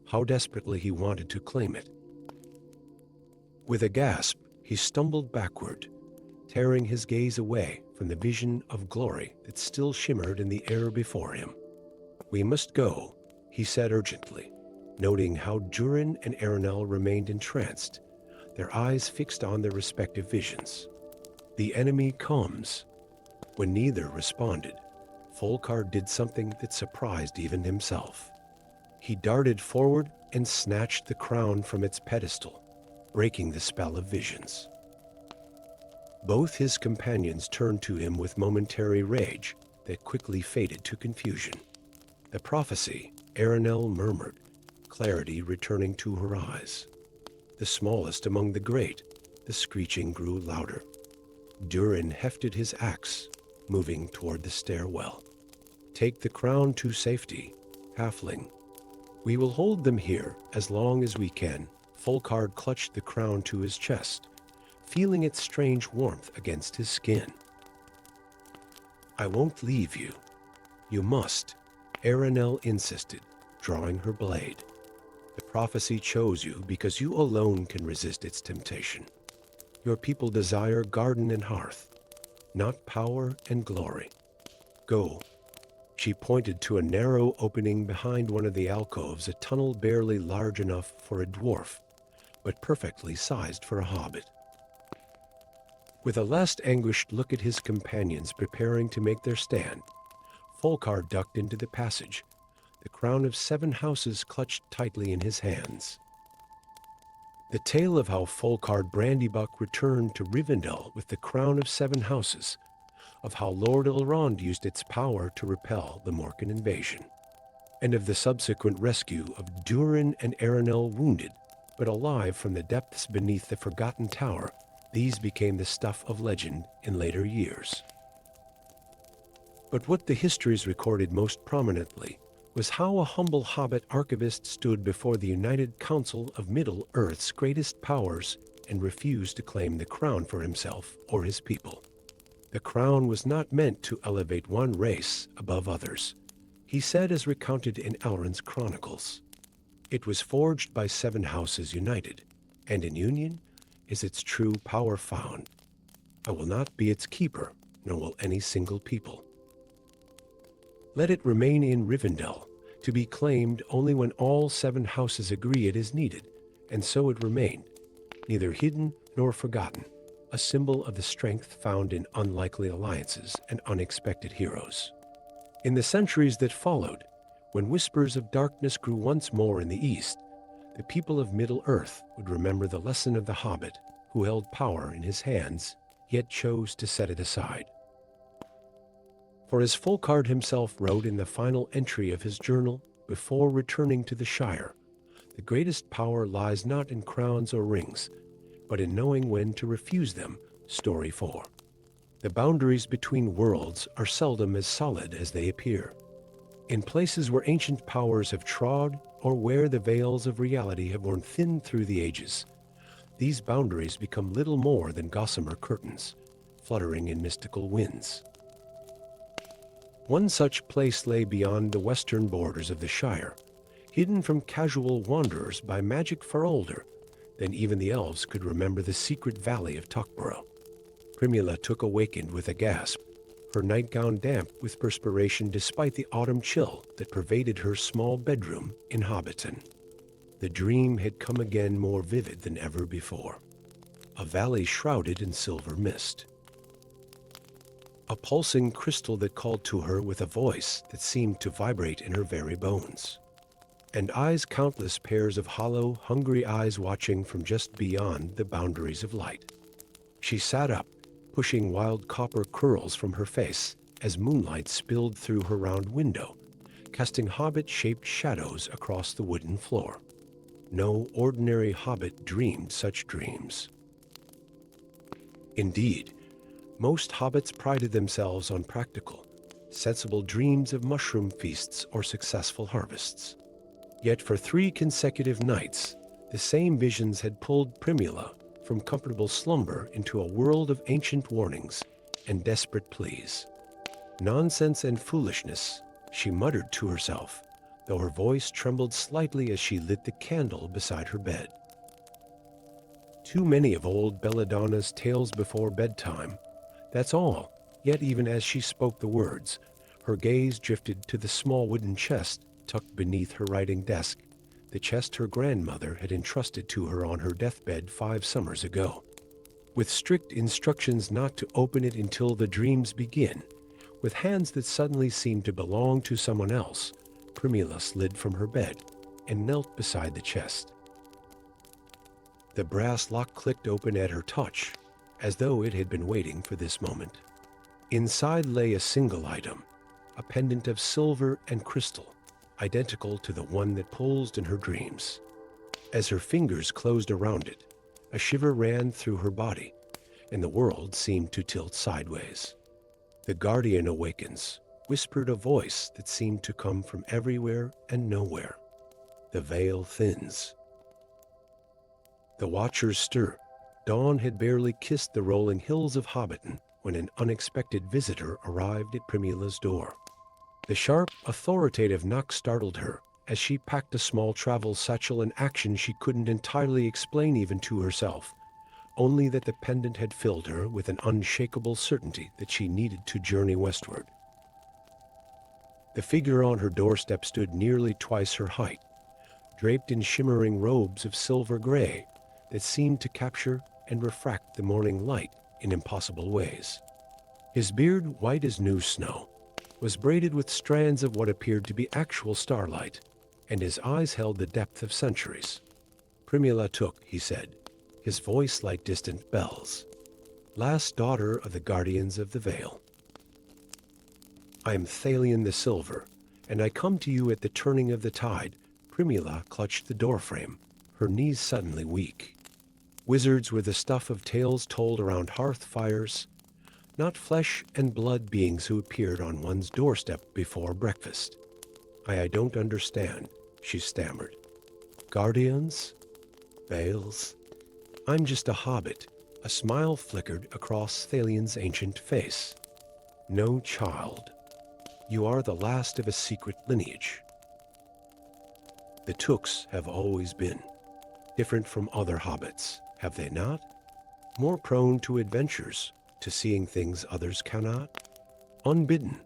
Speaker 1: how desperately he wanted to claim it. With a gasp, he stumbled backward, tearing his gaze away from the vision of glory that still shimmered in the air before him. We must go, he said urgently, noting how Durin and Aranel remained entranced, their eyes fixed on their respective visions. The enemy comes. When neither responded, Folkard did something that surprised even himself. He darted forward and snatched the crown from its pedestal, breaking the spell of visions. Both his companions turned to him with momentary rage that quickly faded to confusion. The prophecy, Aranel murmured, clarity returning to her eyes. The smallest among the great, the screeching grew louder. Durin hefted his axe, moving toward the stairwell. Take the crown to safety, halfling. We will hold them here as long as we can. Folkard clutched the crown to his chest, feeling its strange warmth against his skin. I won't leave you. You must, Aranel insisted, drawing her blade. The prophecy chose you because you alone can resist its temptation. Your people desire garden and hearth, not power and glory. Go. She pointed to a narrow opening behind one of the alcoves, a tunnel barely large enough for a dwarf, but perfectly sized for a hobbit. With a last anguished look at his companions preparing to make their stand, Folkard ducked into the passage, the crown of 7 houses clutched tightly in his hands. The tale of how Folkard Brandybuck returned to Rivendell with the crown of 7 houses, of how Lord Elrond used its power to repel the Morkan invasion, and of the subsequent rescue of Durin and Aranel wounded, but alive from the depths beneath the Forgotten Tower. These became the stuff of legend in later years. But what the histories recorded most prominently was how a humble hobbit archivist stood before the United Council of Middle-earth's greatest powers and refused to claim the crown for himself or his people. The crown was not meant to elevate one race above others, he said as recounted in Elrond's chronicles. It was forged by 7 houses united, and in union is its true power found. I will not be its keeper, nor will any single people. Let it remain in Rivendell, to be claimed only when all 7 houses agree it is needed, and so it remained, neither hidden nor forgotten, a symbol of the strength found in unlikely alliances and unexpected heroes. In the centuries that followed, when whispers of darkness grew once more in the east, the people of Middle-earth would remember the lesson of the Hobbit, who held power in his hands, yet chose to set it aside. For as Folkard himself wrote in the final entry of his journal before returning to the Shire, the greatest power lies not in crowns or rings, but in knowing when to refuse them. Story 4. The boundaries between worlds are seldom as solid as they appear. In places where ancient powers have trod, or where the veils of reality have worn thin through the ages, these boundaries become little more than gossamer curtains, fluttering in mystical winds. One such place lay beyond the western borders of the Shire, hidden from casual wanderers by magic far older than even the elves could remember the secret valley of Tuckborough. Primula took awakened with a gasp, her nightgown damp with perspiration despite the autumn chill that pervaded her small bedroom in Hobbiton. The dream had come again more vivid than ever before. A valley shrouded in silver mist. A pulsing crystal that called to her with a voice that seemed to vibrate in her very bones. And eyes, countless pairs of hollow, hungry eyes watching from just beyond the boundaries of light. She sat up, pushing wild copper curls from her face as moonlight spilled through her round window, casting hobbit-shaped shadows across the wooden floor. No ordinary hobbit dreamed such dreams. Indeed, most hobbits prided themselves on practical, sensible dreams of mushroom feasts or successful harvests. Yet for 3 consecutive nights, the same visions had pulled Primula from comfortable slumber into a world of ancient warnings and desperate pleas. Nonsense and foolishness, she muttered to herself, though her voice trembled slightly as she lit the candle beside her bed. Too many of old Belladonna's tales before bedtime, that's all. Yet even as she spoke the words, her gaze drifted to the small wooden chest tucked beneath her writing desk, the chest her grandmother had entrusted to her on her deathbed 5 summers ago. With strict instructions not to open it until the dreams begin, with hands that suddenly seemed to belong to someone else, Primula slid from her bed and knelt beside the chest. The brass lock clicked open at her touch, as though it had been waiting for this moment. Inside lay a single item, a pendant of silver and crystal, identical to the one that pulsed in her dreams. As her fingers closed around it, a shiver ran through her body, and the world seemed to tilt sideways. "The Guardian awakens," whispered a voice that seemed to come from everywhere and nowhere. "The veil thins." The watchers stir. Dawn had barely kissed the rolling hills of Hobbiton when an unexpected visitor arrived at Primula's door. The sharp, authoritative knock startled her as she packed a small travel satchel, an action she couldn't entirely explain even to herself, only that the pendant had filled her with an unshakable certainty that she needed to journey westward. The figure on her doorstep stood nearly twice her height, draped in shimmering robes of silver gray that seemed to capture and refract the morning light in impossible ways. His beard, white as new snow, was braided with strands of what appeared to be actual starlight, and his eyes held the depth of centuries. "Primula Took," he said, his voice like distant bells. "Last daughter of the Guardians of the Vale. I am Thalion the Silver, and I come to you at the turning of the tide." Primula clutched the doorframe, her knees suddenly weak. Wizards were the stuff of tales told around hearth fires, not flesh and blood beings who appeared on one's doorstep before breakfast. I don't understand," she stammered. "Guardians? Veils? I'm just a hobbit." A smile flickered across Thalion's ancient face. "No, child. You are the last of a secret lineage. The Tooks have always been different from other hobbits, have they not? More prone to adventures, to seeing things others cannot." Unbidden,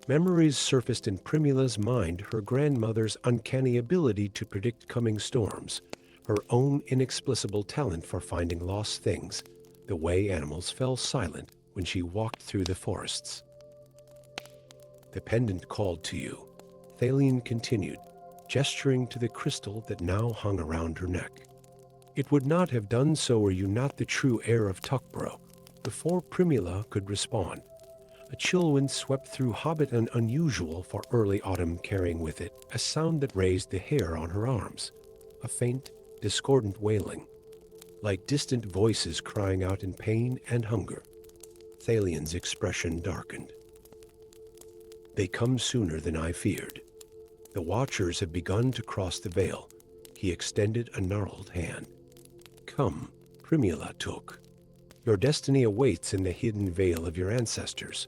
Speaker 1: memories surfaced in Primula's mind, her grandmother's uncanny ability to predict coming storms, her own inexplicable talent for finding lost things, the way animals fell silent when she walked through the forests. "The pendant called to you," Thalion continued, gesturing to the crystal that now hung around her neck. "It would not have done so were you not the true heir of Tuckborough." Before Primula could respond, A chill wind swept through Hobbit, and unusual for early autumn, carrying with it a sound that raised the hair on her arms, a faint, discordant wailing, like distant voices crying out in pain and hunger. Thalion's expression darkened. "They come sooner than I feared. The Watchers have begun to cross the veil." He extended a gnarled hand. "Come, Primula took. Your destiny awaits in the hidden vale of your ancestors."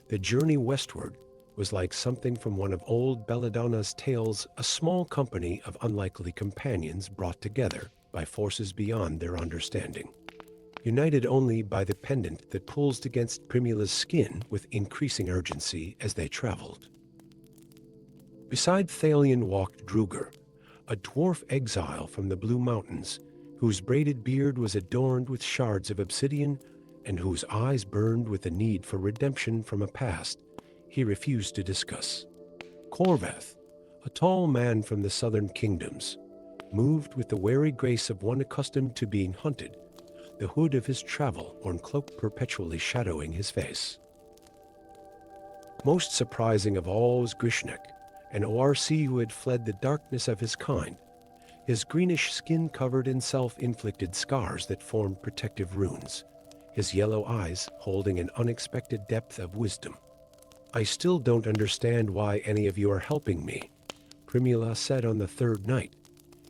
Speaker 1: The journey westward was like something from one of old Belladonna's tales, a small company of unlikely companions brought together by forces beyond their understanding, united only by the pendant that pulsed against Primula's skin with increasing urgency as they traveled. Beside Thalion walked Druger, a dwarf exile from the Blue Mountains, whose braided beard was adorned with shards of obsidian and whose eyes burned with the need for redemption from a past he refused to discuss. Corvath, a tall man from the southern kingdoms, moved with the wary grace of one accustomed to being hunted, the hood of his travel-worn cloak perpetually shadowing his face. Most surprising of all was Grishnek, an ORC who had fled the darkness of his kind, his greenish skin covered in self-inflicted scars that formed protective runes, his yellow eyes holding an unexpected depth of wisdom. "I still don't understand why any of you are helping me," Primula said on the third night,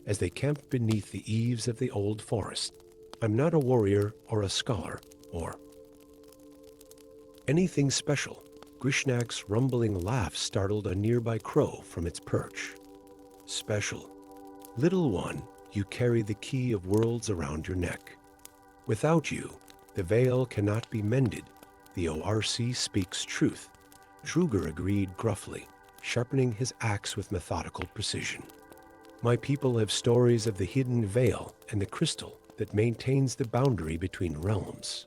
Speaker 1: as they camped beneath the eaves of the old forest. "I'm not a warrior or a scholar or anything special." Grishnak's rumbling laugh startled a nearby crow from its perch. "Special. Little one, you carry the key of worlds around your neck. Without you, the veil cannot be mended. The ORC speaks truth." Druger agreed gruffly, sharpening his axe with methodical precision. "My people have stories of the hidden veil and the crystal that maintains the boundary between realms.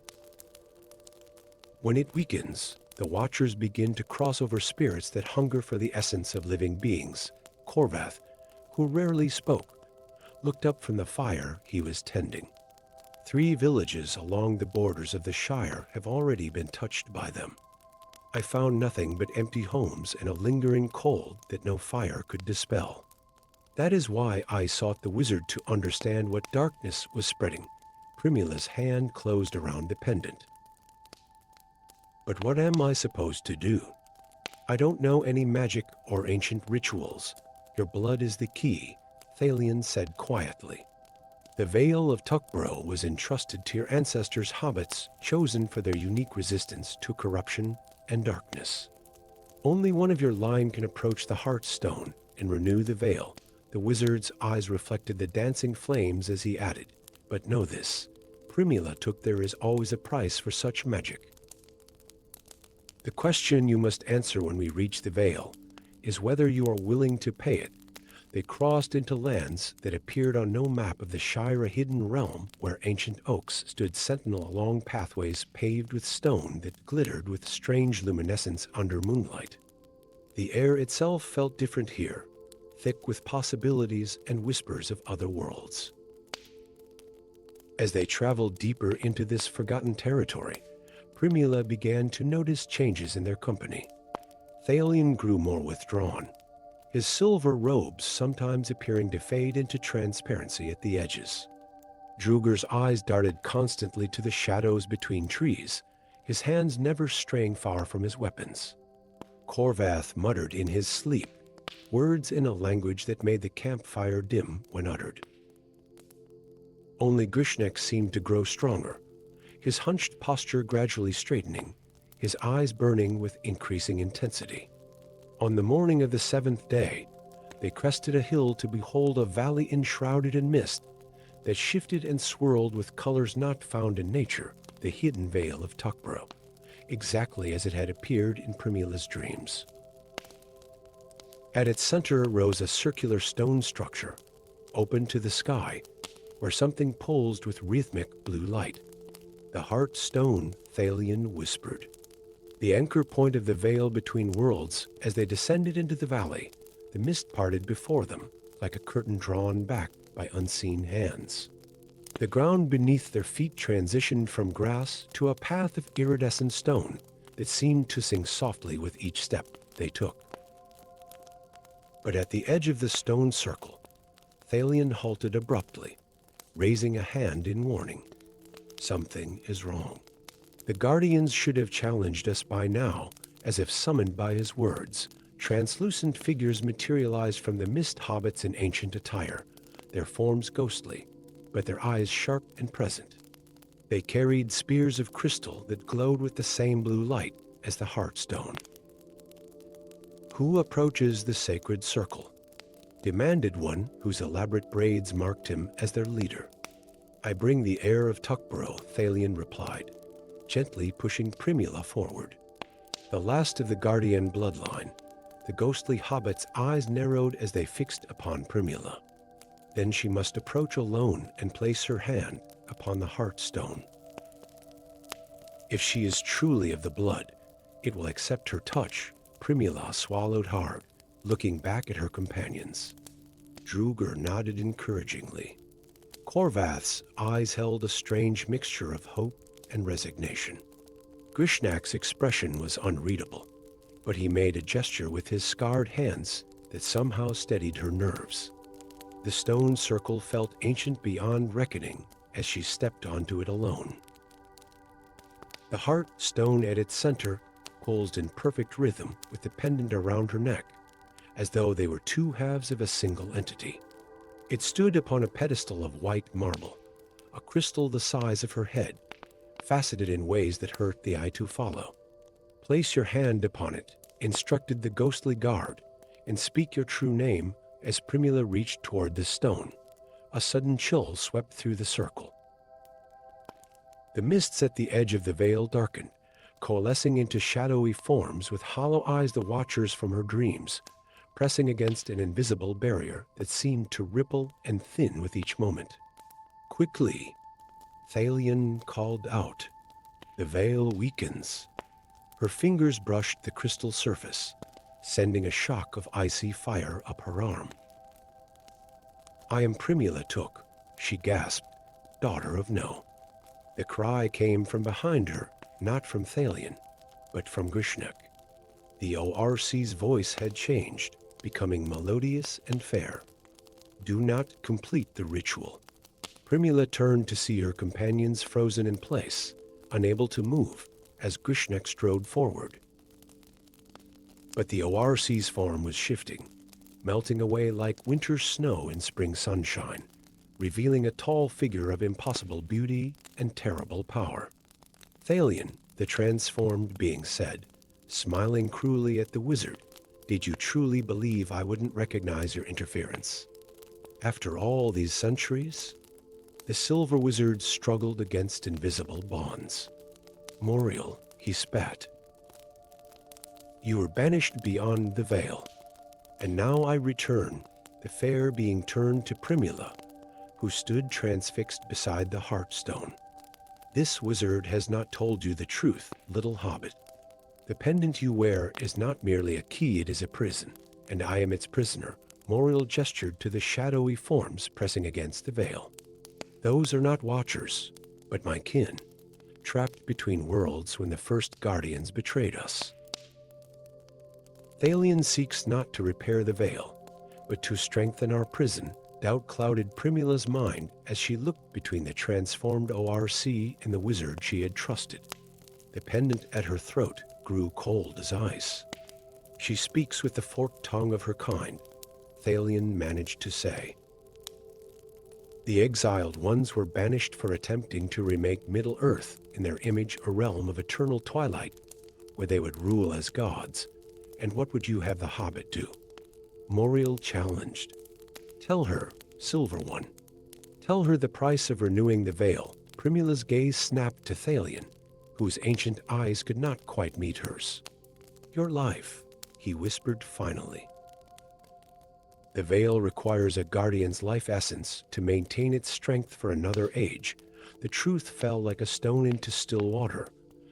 Speaker 1: When it weakens, the Watchers begin to cross over spirits that hunger for the essence of living beings." Corvath, who rarely spoke, looked up from the fire he was tending. 3 villages along the borders of the Shire have already been touched by them. I found nothing but empty homes and a lingering cold that no fire could dispel. That is why I sought the wizard to understand what darkness was spreading." Primula's hand closed around the pendant. "But what am I supposed to do? I don't know any magic or ancient rituals. Your blood is the key," Thalion said quietly. "The Vale of Tuckborough was entrusted to your ancestors, hobbits, chosen for their unique resistance to corruption and darkness. Only one of your line can approach the Heartstone and renew the veil." The wizard's eyes reflected the dancing flames as he added, "But know this, Primula took there is always a price for such magic. The question you must answer when we reach the veil is whether you are willing to pay it." They crossed into lands that appeared on no map of the Shire, a hidden realm where ancient oaks stood sentinel along pathways paved with stone that glittered with strange luminescence under moonlight. The air itself felt different here, thick with possibilities and whispers of other worlds. As they traveled deeper into this forgotten territory, Primula began to notice changes in their company. Thalion grew more withdrawn, his silver robes sometimes appearing to fade into transparency at the edges. Druger's eyes darted constantly to the shadows between trees, his hands never straying far from his weapons. Corvath muttered in his sleep, words in a language that made the campfire dim when uttered. Only Grishnek seemed to grow stronger, his hunched posture gradually straightening, his eyes burning with increasing intensity. On the morning of the 7th day, they crested a hill to behold a valley enshrouded in mist that shifted and swirled with colors not found in nature, the hidden Vale of Tuckborough, exactly as it had appeared in Primula's dreams. At its center rose a circular stone structure, open to the sky, where something pulsed with rhythmic blue light. "The Heartstone," Thalion whispered. The anchor point of the veil between worlds. As they descended into the valley, the mist parted before them, like a curtain drawn back by unseen hands. The ground beneath their feet transitioned from grass to a path of iridescent stone, that seemed to sing softly with each step they took. But at the edge of the stone circle, Thalion halted abruptly, raising a hand in warning. Something is wrong. The guardians should have challenged us by now, as if summoned by his words. Translucent figures materialized from the mist hobbits in ancient attire, their forms ghostly, but their eyes sharp and present. They carried spears of crystal that glowed with the same blue light as the Heartstone. "Who approaches the sacred circle?" demanded one whose elaborate braids marked him as their leader. "I bring the heir of Tuckborough," Thalion replied, gently pushing Primula forward. The last of the Guardian bloodline, the ghostly hobbit's eyes narrowed as they fixed upon Primula. Then she must approach alone and place her hand upon the Heartstone. If she is truly of the blood, it will accept her touch. Primula swallowed hard, looking back at her companions. Druger nodded encouragingly. Corvath's eyes held a strange mixture of hope and resignation. Grishnak's expression was unreadable, but he made a gesture with his scarred hands that somehow steadied her nerves. The stone circle felt ancient beyond reckoning as she stepped onto it alone. The Heartstone at its center pulsed in perfect rhythm with the pendant around her neck, as though they were two halves of a single entity. It stood upon a pedestal of white marble, a crystal the size of her head, faceted in ways that hurt the eye to follow. "Place your hand upon it," instructed the ghostly guard, "and speak your true name." As Primula reached toward the stone, a sudden chill swept through the circle. The mists at the edge of the veil darkened, coalescing into shadowy forms with hollow eyes, the watchers from her dreams, pressing against an invisible barrier that seemed to ripple and thin with each moment. "Quickly," Thalion called out. "The veil weakens." Her fingers brushed the crystal surface, sending a shock of icy fire up her arm. "I am Primula Took," she gasped, "daughter of No." The cry came from behind her, not from Thalion, but from Grishnak. The ORC's voice had changed, becoming melodious and fair. "Do not complete the ritual." Primula turned to see her companions frozen in place, unable to move, as Grishnak strode forward. But the ORC's form was shifting, melting away like winter snow in spring sunshine, revealing a tall figure of impossible beauty and terrible power. "Thalion," the transformed being said, smiling cruelly at the wizard, "did you truly believe I wouldn't recognize your interference? After all these centuries?" The silver wizard struggled against invisible bonds. "Moriel," he spat. "You were banished beyond the veil, and now I return," the fair being turned to Primula, who stood transfixed beside the Heartstone. "This wizard has not told you the truth, little hobbit. The pendant you wear is not merely a key, it is a prison, and I am its prisoner." Moriel gestured to the shadowy forms pressing against the veil. "Those are not watchers, but my kin, trapped between worlds when the first guardians betrayed us." "Thalion seeks not to repair the veil, but to strengthen our prison." Doubt clouded Primula's mind as she looked between the transformed ORC and the wizard she had trusted. The pendant at her throat grew cold as ice. "She speaks with the forked tongue of her kind," Thalion managed to say. "The exiled ones were banished for attempting to remake Middle-earth in their image a realm of eternal twilight, where they would rule as gods. And what would you have the Hobbit do?" Moriel challenged. "Tell her, Silver One. Tell her the price of renewing the veil." Primula's gaze snapped to Thalion, whose ancient eyes could not quite meet hers. "Your life," he whispered finally. "The veil requires a guardian's life essence to maintain its strength for another age." The truth fell like a stone into still water,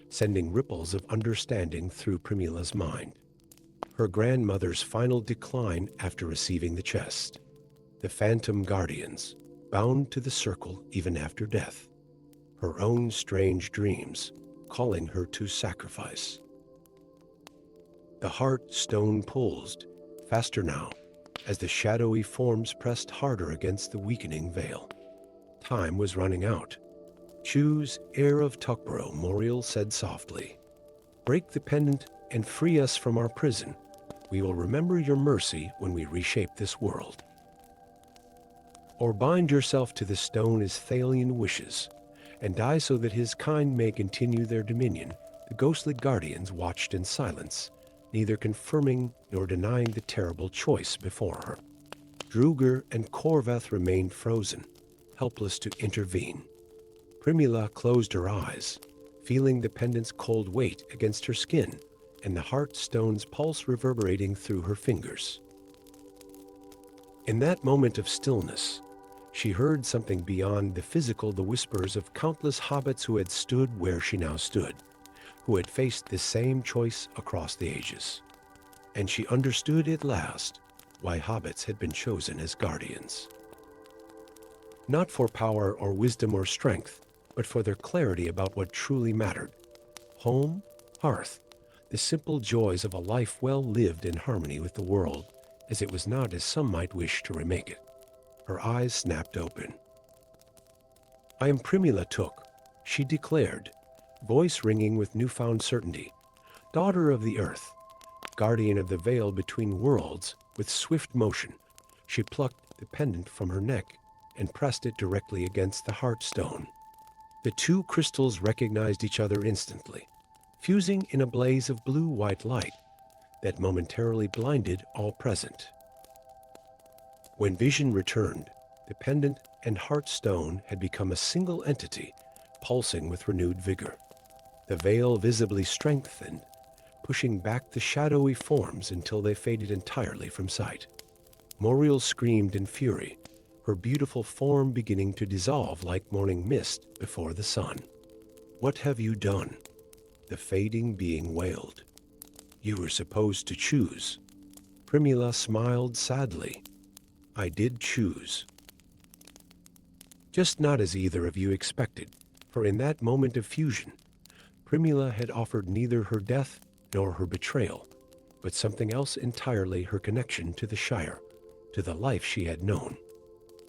Speaker 1: sending ripples of understanding through Primula's mind. Her grandmother's final decline after receiving the chest. The phantom guardians, bound to the circle even after death. Her own strange dreams, calling her to sacrifice. The heart stone pulsed, faster now, as the shadowy forms pressed harder against the weakening veil. Time was running out. "Choose, heir of Tuckborough," Moriel said softly. "Break the pendant and free us from our prison. We will remember your mercy when we reshape this world. Or bind yourself to the stone as Thalion wishes, and die so that his kind may continue their dominion." The ghostly guardians watched in silence, neither confirming nor denying the terrible choice before her. Druger and Corvath remained frozen, helpless to intervene. Primula closed her eyes, feeling the pendant's cold weight against her skin and the heart stone's pulse reverberating through her fingers. In that moment of stillness, she heard something beyond the physical, the whispers of countless hobbits who had stood where she now stood, who had faced the same choice across the ages. And she understood at last why hobbits had been chosen as guardians. Not for power or wisdom or strength, but for their clarity about what truly mattered. Home, hearth, the simple joys of a life well lived in harmony with the world, as it was not as some might wish to remake it. Her eyes snapped open. "I am Primula Took," she declared, voice ringing with newfound certainty. "Daughter of the earth, guardian of the veil between worlds." With swift motion, she plucked the pendant from her neck and pressed it directly against the heartstone. The two crystals recognized each other instantly, fusing in a blaze of blue-white light that momentarily blinded all present. When vision returned, the pendant and heartstone had become a single entity, pulsing with renewed vigor. The veil visibly strengthened, pushing back the shadowy forms until they faded entirely from sight. Moriel screamed in fury, her beautiful form beginning to dissolve like morning mist before the sun. "What have you done?" the fading being wailed. "You were supposed to choose." Primula smiled sadly. "I did choose. Just not as either of you expected, for in that moment of fusion, Primula had offered neither her death nor her betrayal, but something else entirely: her connection to the Shire, to the life she had known.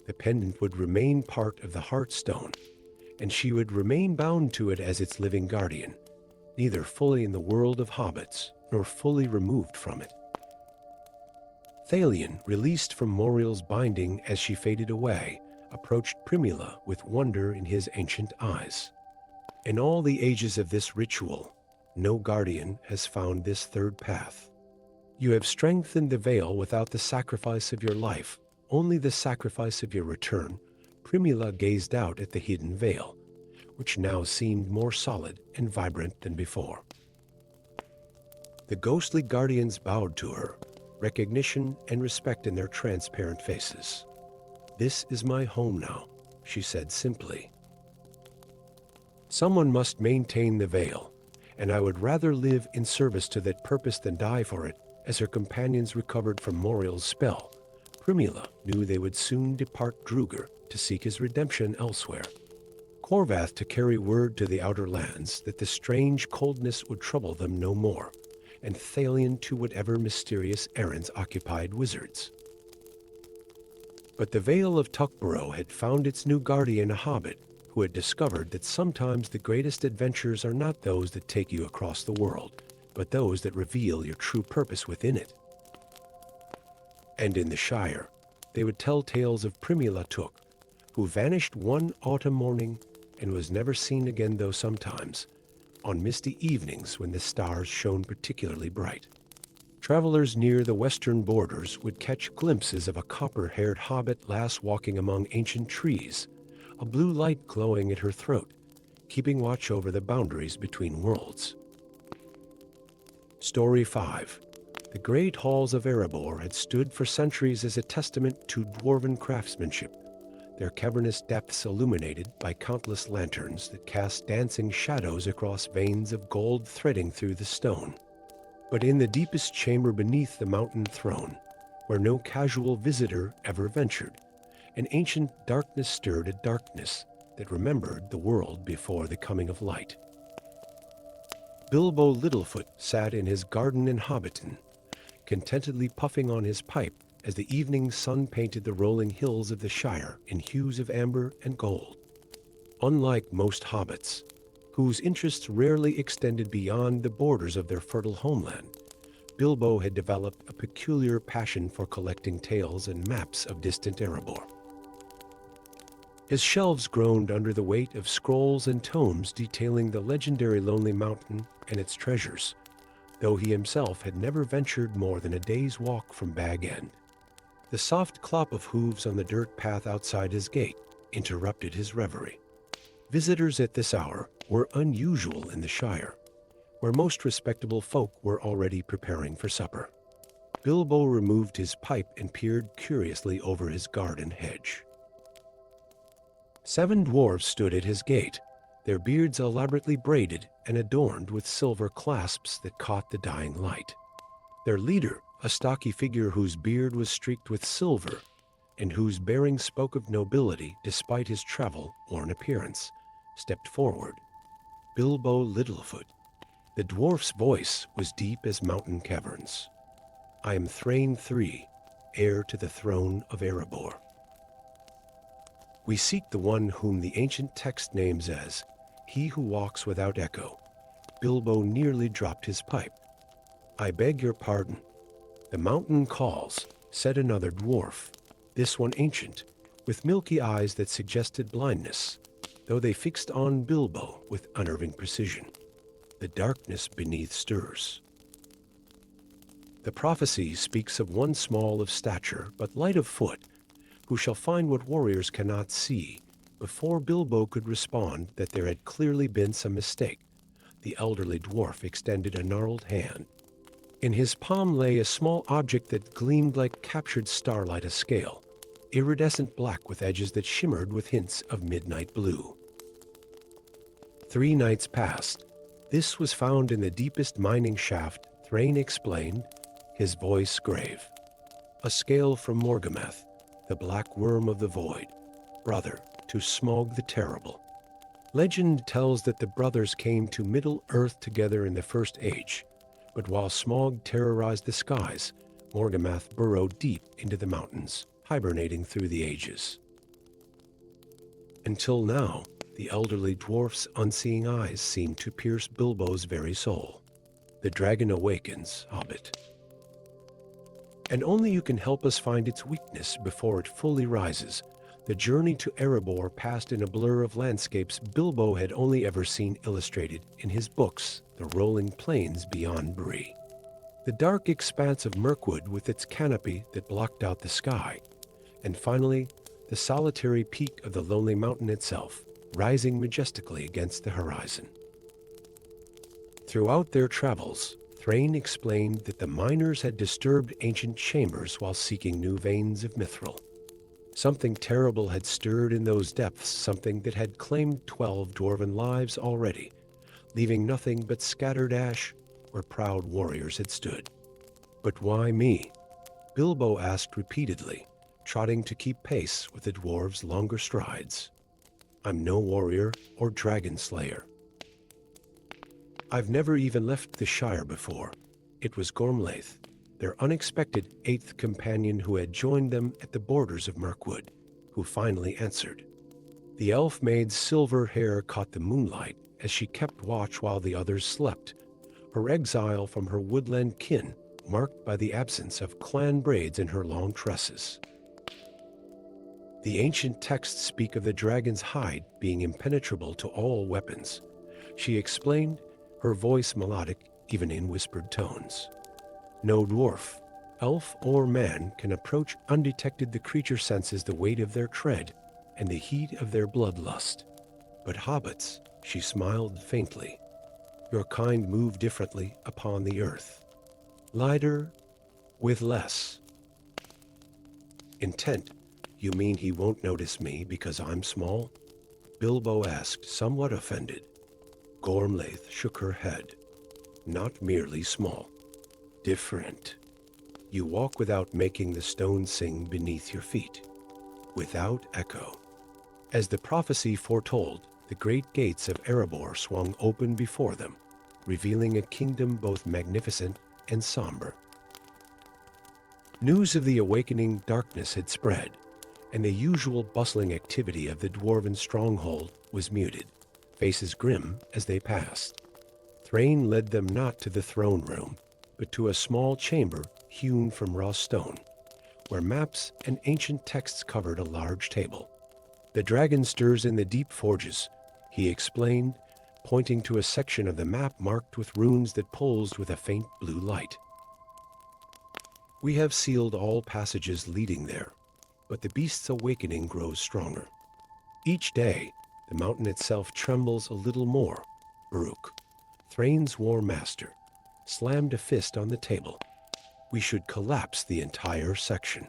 Speaker 1: The pendant would remain part of the Heartstone, and she would remain bound to it as its living guardian, neither fully in the world of hobbits nor fully removed from it. Thalion, released from Moriel's binding as she faded away, approached Primula with wonder in his ancient eyes. "In all the ages of this ritual, no guardian has found this third path. You have strengthened the veil without the sacrifice of your life, only the sacrifice of your return." Primula gazed out at the hidden veil, which now seemed more solid and vibrant than before. The ghostly guardians bowed to her, recognition and respect in their transparent faces. "This is my home now," she said simply. "Someone must maintain the veil, and I would rather live in service to that purpose than die for it." As her companions recovered from Moriel's spell, Primula knew they would soon depart Druger to seek his redemption elsewhere. Corvath to carry word to the outer lands that the strange coldness would trouble them no more, and Thalion to whatever mysterious errands occupied wizards. But the Vale of Tuckborough had found its new guardian, a hobbit, who had discovered that sometimes the greatest adventures are not those that take you across the world, but those that reveal your true purpose within it. And in the Shire, they would tell tales of Primula Took, who vanished one autumn morning and was never seen again, though sometimes, on misty evenings when the stars shone particularly bright, travelers near the western borders would catch glimpses of a copper-haired hobbit lass walking among ancient trees, a blue light glowing at her throat, keeping watch over the boundaries between worlds. Story 5. The great halls of Erebor had stood for centuries as a testament to dwarven craftsmanship, their cavernous depths illuminated by countless lanterns that cast dancing shadows across veins of gold threading through the stone. But in the deepest chamber beneath the mountain throne, where no casual visitor ever ventured, an ancient darkness stirred, a darkness that remembered the world before the coming of light. Bilbo Littlefoot sat in his garden in Hobbiton, contentedly puffing on his pipe as the evening sun painted the rolling hills of the Shire in hues of amber and gold. Unlike most hobbits, whose interests rarely extended beyond the borders of their fertile homeland, Bilbo had developed a peculiar passion for collecting tales and maps of distant Erebor. His shelves groaned under the weight of scrolls and tomes detailing the legendary Lonely Mountain and its treasures, though he himself had never ventured more than a day's walk from Bag End. The soft clop of hooves on the dirt path outside his gate interrupted his reverie. Visitors at this hour were unusual in the Shire, where most respectable folk were already preparing for supper. Bilbo removed his pipe and peered curiously over his garden hedge. 7 dwarves stood at his gate, their beards elaborately braided and adorned with silver clasps that caught the dying light. Their leader, a stocky figure whose beard was streaked with silver and whose bearing spoke of nobility despite his travel-worn appearance, stepped forward. Bilbo Littlefoot. The dwarf's voice was deep as mountain caverns. "I am Thrain III, heir to the throne of Erebor. We seek the one whom the ancient text names as He Who Walks Without Echo." Bilbo nearly dropped his pipe. "I beg your pardon. The mountain calls," said another dwarf, this one ancient, with milky eyes that suggested blindness, though they fixed on Bilbo with unnerving precision. The darkness beneath stirs. The prophecy speaks of one small of stature, but light of foot, who shall find what warriors cannot see. Before Bilbo could respond that there had clearly been some mistake, the elderly dwarf extended a gnarled hand. In his palm lay a small object that gleamed like captured starlight, a scale, iridescent black with edges that shimmered with hints of midnight blue. 3 nights passed. This was found in the deepest mining shaft, Thrain explained, his voice grave. A scale from Morgameth, the black worm of the void, brother to Smaug the Terrible. Legend tells that the brothers came to Middle-earth together in the First Age, but while Smaug terrorized the skies, Morgameth burrowed deep into the mountains, hibernating through the ages. Until now, the elderly dwarf's unseeing eyes seemed to pierce Bilbo's very soul. "The dragon awakens, Hobbit. And only you can help us find its weakness before it fully rises." The journey to Erebor passed in a blur of landscapes Bilbo had only ever seen illustrated in his books, the rolling plains beyond Bree. The dark expanse of Mirkwood with its canopy that blocked out the sky, and finally, the solitary peak of the Lonely Mountain itself, rising majestically against the horizon. Throughout their travels, Thrain explained that the miners had disturbed ancient chambers while seeking new veins of mithril. Something terrible had stirred in those depths, something that had claimed 12 dwarven lives already, leaving nothing but scattered ash where proud warriors had stood. "But why me?" Bilbo asked repeatedly, trotting to keep pace with the dwarves' longer strides. "I'm no warrior or dragon slayer. I've never even left the Shire before." It was Gormlaith, their unexpected 8th companion who had joined them at the borders of Mirkwood, who finally answered. The elf maid's silver hair caught the moonlight as she kept watch while the others slept, her exile from her woodland kin marked by the absence of clan braids in her long tresses. "The ancient texts speak of the dragon's hide being impenetrable to all weapons," she explained, her voice melodic even in whispered tones. "No dwarf, elf, or man can approach undetected. The creature senses the weight of their tread and the heat of their bloodlust. But hobbits," she smiled faintly, "your kind move differently upon the earth. Lighter, with less intent." "You mean he won't notice me because I'm small?" Bilbo asked, somewhat offended. Gormlaith shook her head. "Not merely small. Different. You walk without making the stones sing beneath your feet. Without echo." As the prophecy foretold, the great gates of Erebor swung open before them, revealing a kingdom both magnificent and somber. News of the awakening darkness had spread, and the usual bustling activity of the dwarven stronghold was muted, faces grim as they passed. Thrain led them not to the throne room, but to a small chamber hewn from raw stone, where maps and ancient texts covered a large table. "The dragon stirs in the deep forges," he explained, pointing to a section of the map marked with runes that pulsed with a faint blue light. "We have sealed all passages leading there, but the beast's awakening grows stronger. Each day, the mountain itself trembles a little more." Baruk, Thrain's war master, slammed a fist on the table. "We should collapse the entire section,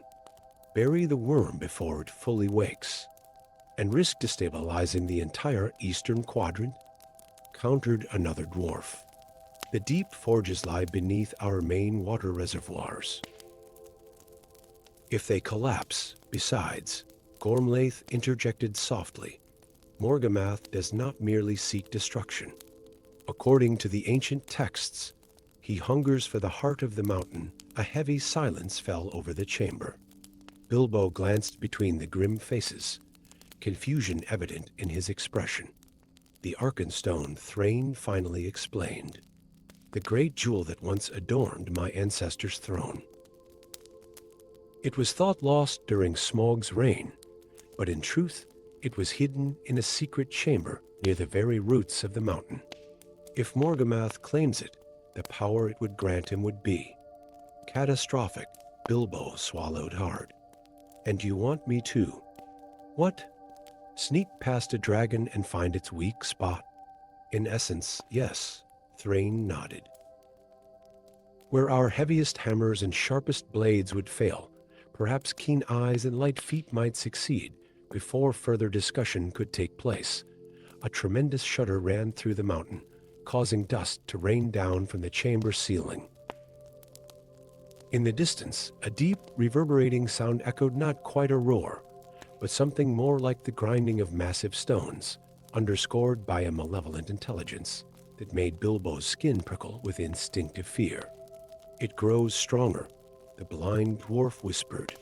Speaker 1: bury the worm before it fully wakes, and risk destabilizing the entire eastern quadrant," countered another dwarf. "The deep forges lie beneath our main water reservoirs. If they collapse, besides," Gormlaith interjected softly, "Morgamath does not merely seek destruction. According to the ancient texts, he hungers for the heart of the mountain." A heavy silence fell over the chamber. Bilbo glanced between the grim faces, confusion evident in his expression. "The Arkenstone," Thrain finally explained. "The great jewel that once adorned my ancestor's throne. It was thought lost during Smaug's reign, but in truth, it was hidden in a secret chamber near the very roots of the mountain. If Morgamath claims it, the power it would grant him would be catastrophic." Bilbo swallowed hard. "And you want me to, what? Sneak past a dragon and find its weak spot?" "In essence, yes," Thrain nodded. "Where our heaviest hammers and sharpest blades would fail, perhaps keen eyes and light feet might succeed." Before further discussion could take place, a tremendous shudder ran through the mountain, causing dust to rain down from the chamber ceiling. In the distance, a deep, reverberating sound echoed not quite a roar, but something more like the grinding of massive stones, underscored by a malevolent intelligence that made Bilbo's skin prickle with instinctive fear. "It grows stronger," the blind dwarf whispered.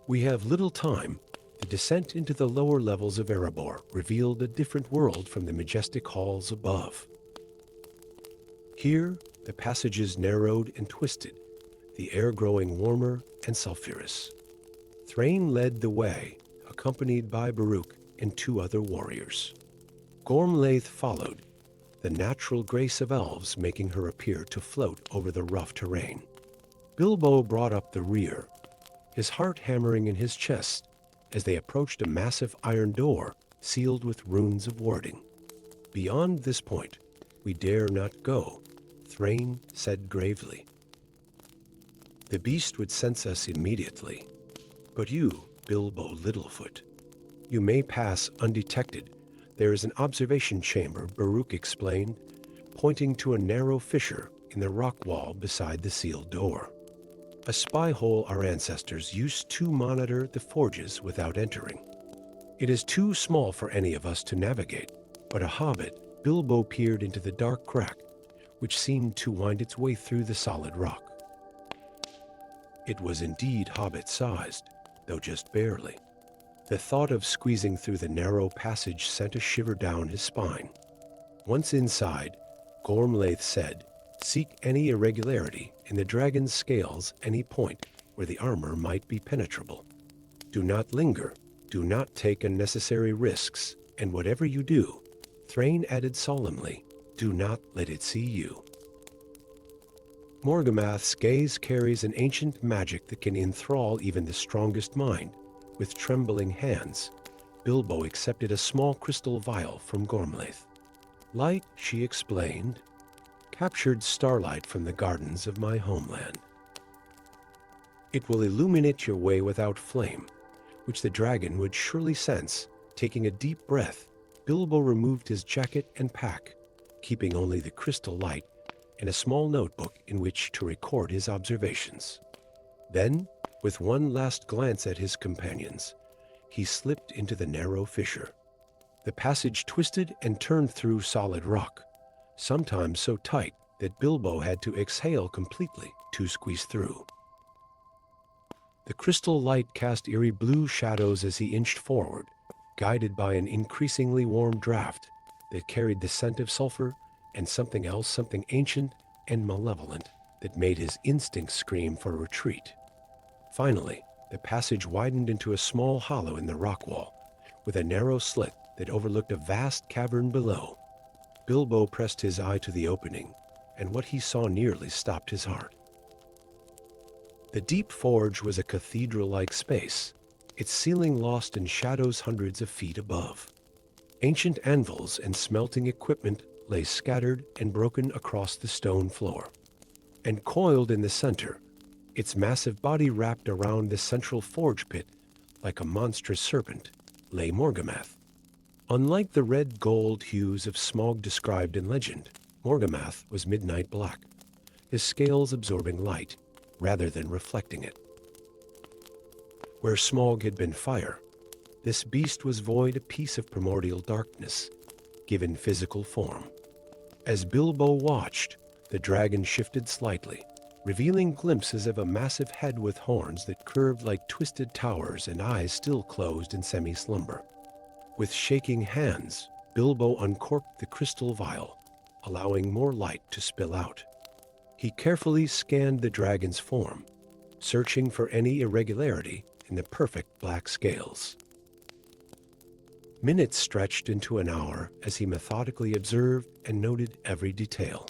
Speaker 1: "We have little time." The descent into the lower levels of Erebor revealed a different world from the majestic halls above. Here, the passages narrowed and twisted, the air growing warmer and sulphurous. Thrain led the way, accompanied by Baruk and two other warriors. Gormlaith followed, the natural grace of elves making her appear to float over the rough terrain. Bilbo brought up the rear, his heart hammering in his chest as they approached a massive iron door sealed with runes of warding. "Beyond this point, we dare not go," Thrain said gravely. "The beast would sense us immediately. But you, Bilbo Littlefoot, you may pass undetected. There is an observation chamber," Baruk explained, pointing to a narrow fissure in the rock wall beside the sealed door. "A spy hole our ancestors used to monitor the forges without entering. It is too small for any of us to navigate, but a hobbit." Bilbo peered into the dark crack, which seemed to wind its way through the solid rock. It was indeed hobbit-sized, though just barely. The thought of squeezing through the narrow passage sent a shiver down his spine. Once inside, Gormlaith said, "Seek any irregularity in the dragon's scales, any point where the armor might be penetrable. Do not linger, do not take unnecessary risks, and whatever you do," Thrain added solemnly, "do not let it see you." Morgamath's gaze carries an ancient magic that can enthrall even the strongest mind. With trembling hands, Bilbo accepted a small crystal vial from Gormlaith. "Light," she explained, "captured starlight from the gardens of my homeland. It will illuminate your way without flame, which the dragon would surely sense." Taking a deep breath, Bilbo removed his jacket and pack, keeping only the crystal light and a small notebook in which to record his observations. Then, with one last glance at his companions, he slipped into the narrow fissure. The passage twisted and turned through solid rock, sometimes so tight that Bilbo had to exhale completely to squeeze through. The crystal light cast eerie blue shadows as he inched forward, guided by an increasingly warm draft that carried the scent of sulfur and something else, something ancient and malevolent, that made his instincts scream for retreat. Finally, the passage widened into a small hollow in the rock wall, with a narrow slit that overlooked a vast cavern below. Bilbo pressed his eye to the opening, and what he saw nearly stopped his heart. The deep forge was a cathedral-like space, its ceiling lost in shadows hundreds of feet above. Ancient anvils and smelting equipment lay scattered and broken across the stone floor. And coiled in the center, its massive body wrapped around the central forge pit like a monstrous serpent, lay Morgamath. Unlike the red-gold hues of Smaug described in legend, Morgamath was midnight black, his scales absorbing light rather than reflecting it. Where Smaug had been fire, this beast was void, a piece of primordial darkness, given physical form. As Bilbo watched, the dragon shifted slightly, revealing glimpses of a massive head with horns that curved like twisted towers and eyes still closed in semi-slumber. With shaking hands, Bilbo uncorked the crystal vial, allowing more light to spill out. He carefully scanned the dragon's form, searching for any irregularity in the perfect black scales. Minutes stretched into an hour as he methodically observed and noted every detail.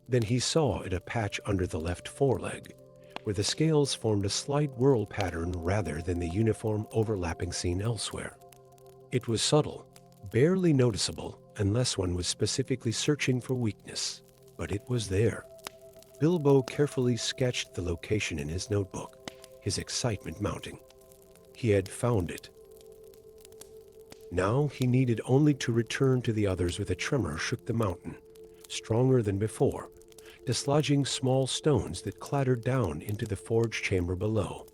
Speaker 1: Then he saw at a patch under the left foreleg, where the scales formed a slight whorl pattern rather than the uniform overlapping seen elsewhere. It was subtle, barely noticeable unless one was specifically searching for weakness, but it was there. Bilbo carefully sketched the location in his notebook, his excitement mounting. He had found it. Now he needed only to return to the others. With a tremor shook the mountain, stronger than before, dislodging small stones that clattered down into the forge chamber below.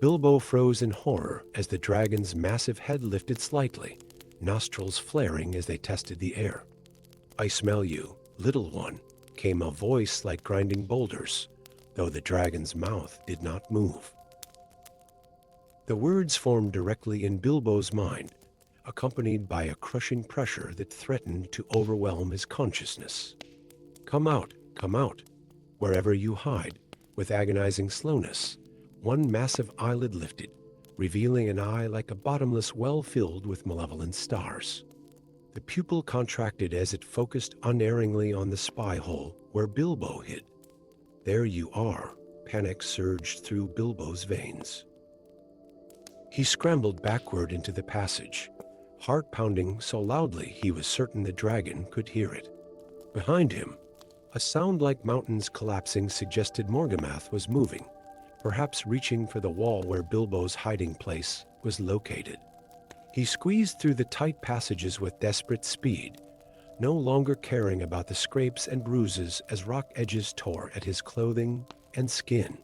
Speaker 1: Bilbo froze in horror as the dragon's massive head lifted slightly, nostrils flaring as they tested the air. "I smell you, little one," came a voice like grinding boulders, though the dragon's mouth did not move. The words formed directly in Bilbo's mind, accompanied by a crushing pressure that threatened to overwhelm his consciousness. Come out, wherever you hide." With agonizing slowness, one massive eyelid lifted, revealing an eye like a bottomless well filled with malevolent stars. The pupil contracted as it focused unerringly on the spy hole where Bilbo hid. "There you are," panic surged through Bilbo's veins. He scrambled backward into the passage, heart pounding so loudly he was certain the dragon could hear it. Behind him, a sound like mountains collapsing suggested Morgamath was moving, perhaps reaching for the wall where Bilbo's hiding place was located. He squeezed through the tight passages with desperate speed, no longer caring about the scrapes and bruises as rock edges tore at his clothing and skin.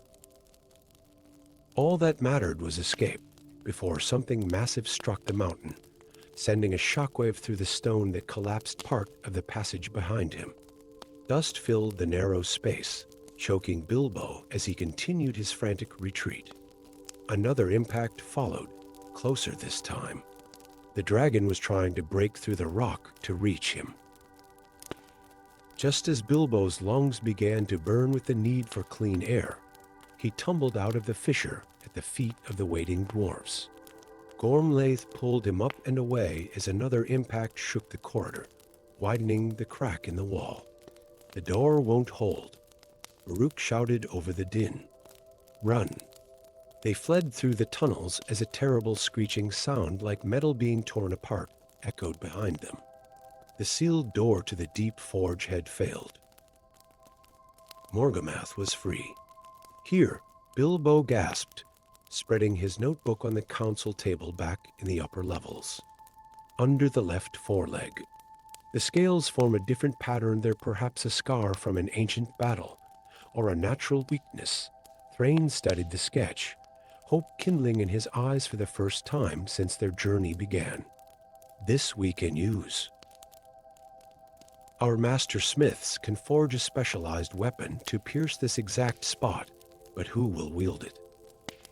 Speaker 1: All that mattered was escape before something massive struck the mountain, sending a shockwave through the stone that collapsed part of the passage behind him. Dust filled the narrow space, choking Bilbo as he continued his frantic retreat. Another impact followed, closer this time. The dragon was trying to break through the rock to reach him. Just as Bilbo's lungs began to burn with the need for clean air, he tumbled out of the fissure at the feet of the waiting dwarves. Gormlaith pulled him up and away as another impact shook the corridor, widening the crack in the wall. "The door won't hold," Baruch shouted over the din. "Run." They fled through the tunnels as a terrible screeching sound like metal being torn apart echoed behind them. The sealed door to the deep forge had failed. Morgamath was free. Here, Bilbo gasped, spreading his notebook on the council table back in the upper levels. Under the left foreleg, the scales form a different pattern. They're perhaps a scar from an ancient battle, or a natural weakness. Thrain studied the sketch, hope kindling in his eyes for the first time since their journey began. "This we can use." Our master smiths can forge a specialized weapon to pierce this exact spot, but who will wield it?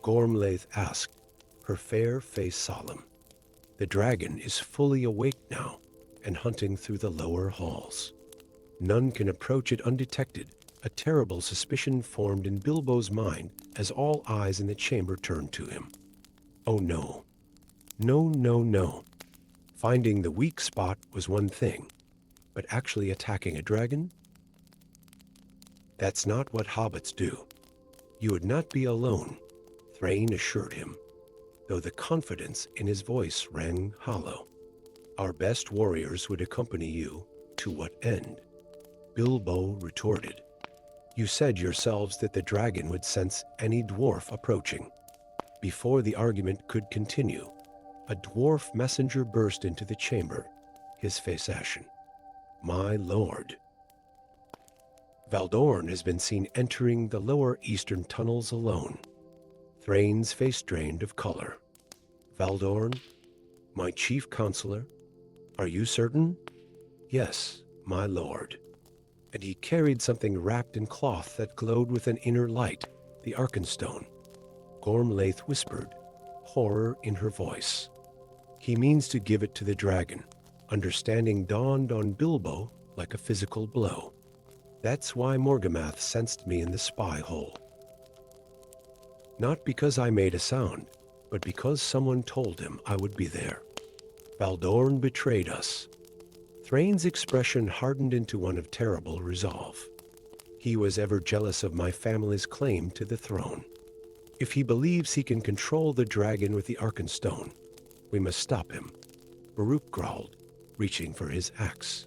Speaker 1: Gormlaith asked, her fair face solemn. The dragon is fully awake now and hunting through the lower halls. None can approach it undetected. A terrible suspicion formed in Bilbo's mind as all eyes in the chamber turned to him. Oh no. No, no, no. Finding the weak spot was one thing, but actually attacking a dragon? That's not what hobbits do. You would not be alone, Thrain assured him, though the confidence in his voice rang hollow. Our best warriors would accompany you. To what end? Bilbo retorted. You said yourselves that the dragon would sense any dwarf approaching. Before the argument could continue, a dwarf messenger burst into the chamber, his face ashen. My lord. Valdorn has been seen entering the lower eastern tunnels alone. Thrain's face drained of color. Valdorn, my chief counselor, are you certain? Yes, my lord. And he carried something wrapped in cloth that glowed with an inner light, the Arkenstone. Gormlaith whispered, horror in her voice. He means to give it to the dragon. Understanding dawned on Bilbo like a physical blow. That's why Morgamath sensed me in the spy hole. Not because I made a sound, but because someone told him I would be there. Valdorn betrayed us. Thrain's expression hardened into one of terrible resolve. He was ever jealous of my family's claim to the throne. If he believes he can control the dragon with the Arkenstone, we must stop him, Baruch growled, reaching for his axe.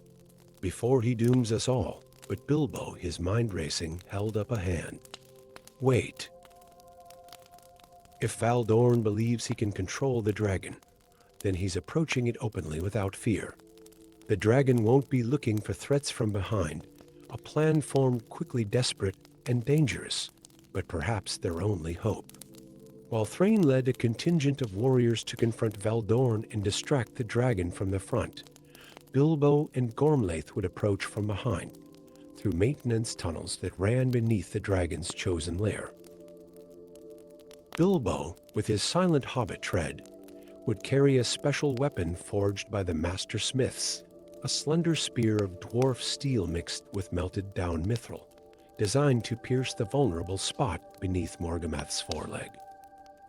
Speaker 1: Before he dooms us all, but Bilbo, his mind racing, held up a hand. Wait. If Valdorn believes he can control the dragon, then he's approaching it openly without fear. The dragon won't be looking for threats from behind, a plan formed quickly desperate and dangerous, but perhaps their only hope. While Thrain led a contingent of warriors to confront Valdorn and distract the dragon from the front, Bilbo and Gormlaith would approach from behind, through maintenance tunnels that ran beneath the dragon's chosen lair. Bilbo, with his silent hobbit tread, would carry a special weapon forged by the master smiths, a slender spear of dwarf steel mixed with melted down mithril, designed to pierce the vulnerable spot beneath Morgamath's foreleg.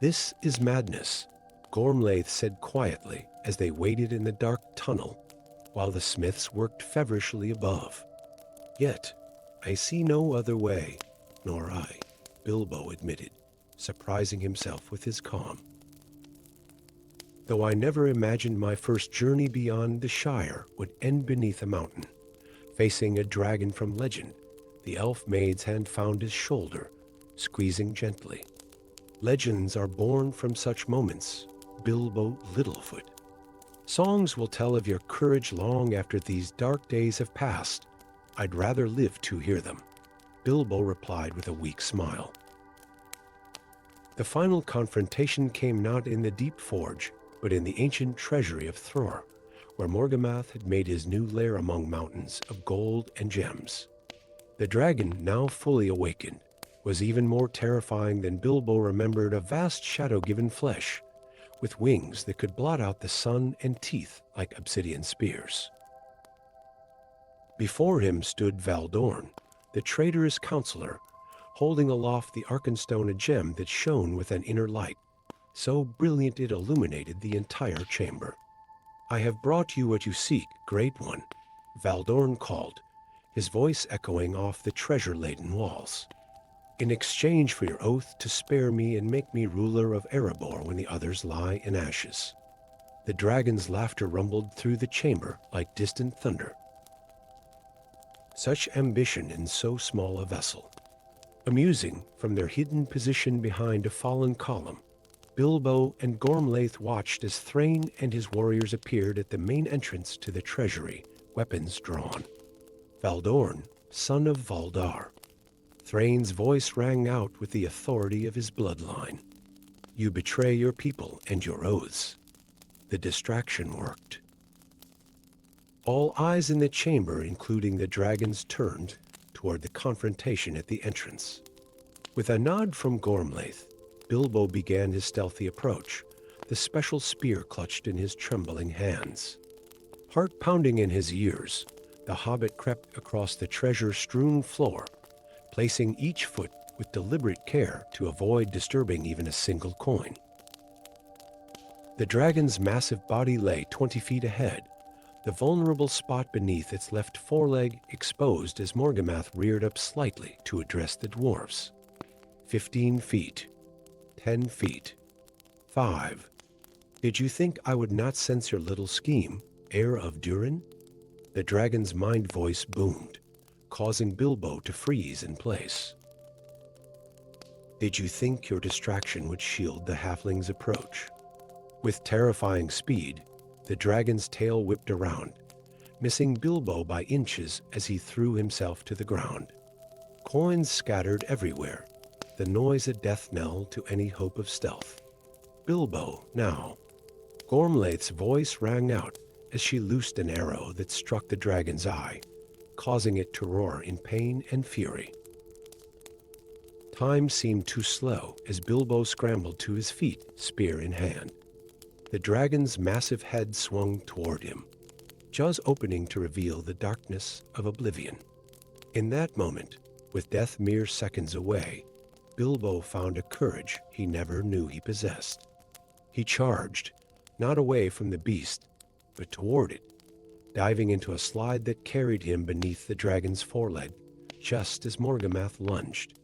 Speaker 1: This is madness, Gormlaith said quietly as they waited in the dark tunnel while the smiths worked feverishly above. Yet, I see no other way, nor I, Bilbo admitted, surprising himself with his calm. Though I never imagined my first journey beyond the Shire would end beneath a mountain, facing a dragon from legend, the elf maid's hand found his shoulder, squeezing gently. Legends are born from such moments, Bilbo Littlefoot. Songs will tell of your courage long after these dark days have passed. I'd rather live to hear them, Bilbo replied with a weak smile. The final confrontation came not in the deep forge, but in the ancient treasury of Thror, where Morgamath had made his new lair among mountains of gold and gems. The dragon, now fully awakened, was even more terrifying than Bilbo remembered, a vast shadow-given flesh, with wings that could blot out the sun and teeth like obsidian spears. Before him stood Valdorn, the traitorous counselor, holding aloft the Arkenstone, a gem that shone with an inner light, so brilliant it illuminated the entire chamber. I have brought you what you seek, Great One, Valdorn called, his voice echoing off the treasure-laden walls. In exchange for your oath to spare me and make me ruler of Erebor when the others lie in ashes. The dragon's laughter rumbled through the chamber like distant thunder. Such ambition in so small a vessel. Amusing, from their hidden position behind a fallen column, Bilbo and Gormlaith watched as Thrain and his warriors appeared at the main entrance to the treasury, weapons drawn. Valdorn, son of Valdar. Thrain's voice rang out with the authority of his bloodline. You betray your people and your oaths. The distraction worked. All eyes in the chamber, including the dragons, turned toward the confrontation at the entrance. With a nod from Gormlaith, Bilbo began his stealthy approach, the special spear clutched in his trembling hands. Heart pounding in his ears, the hobbit crept across the treasure-strewn floor, placing each foot with deliberate care to avoid disturbing even a single coin. The dragon's massive body lay 20 feet ahead, the vulnerable spot beneath its left foreleg exposed as Morgamath reared up slightly to address the dwarves. 15 feet. 10 feet. 5. Did you think I would not sense your little scheme, heir of Durin? The dragon's mind voice boomed, causing Bilbo to freeze in place. Did you think your distraction would shield the halfling's approach? With terrifying speed, the dragon's tail whipped around, missing Bilbo by inches as he threw himself to the ground. Coins scattered everywhere, the noise a death knell to any hope of stealth. Bilbo, now. Gormlaith's voice rang out as she loosed an arrow that struck the dragon's eye, causing it to roar in pain and fury. Time seemed too slow as Bilbo scrambled to his feet, spear in hand. The dragon's massive head swung toward him, jaws opening to reveal the darkness of oblivion. In that moment, with death mere seconds away, Bilbo found a courage he never knew he possessed. He charged, not away from the beast, but toward it, diving into a slide that carried him beneath the dragon's foreleg, just as Morgamath lunged.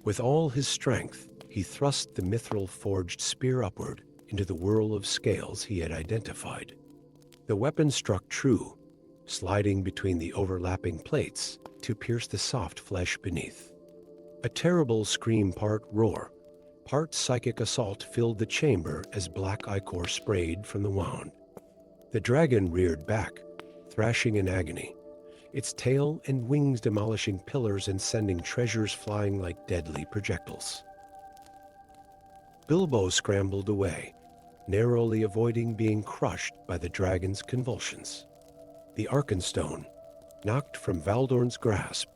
Speaker 1: With all his strength, he thrust the mithril-forged spear upward into the whirl of scales he had identified. The weapon struck true, sliding between the overlapping plates to pierce the soft flesh beneath. A terrible scream, part roar, part psychic assault, filled the chamber as black ichor sprayed from the wound. The dragon reared back, thrashing in agony, its tail and wings demolishing pillars and sending treasures flying like deadly projectiles. Bilbo scrambled away, narrowly avoiding being crushed by the dragon's convulsions. The Arkenstone, knocked from Valdorn's grasp,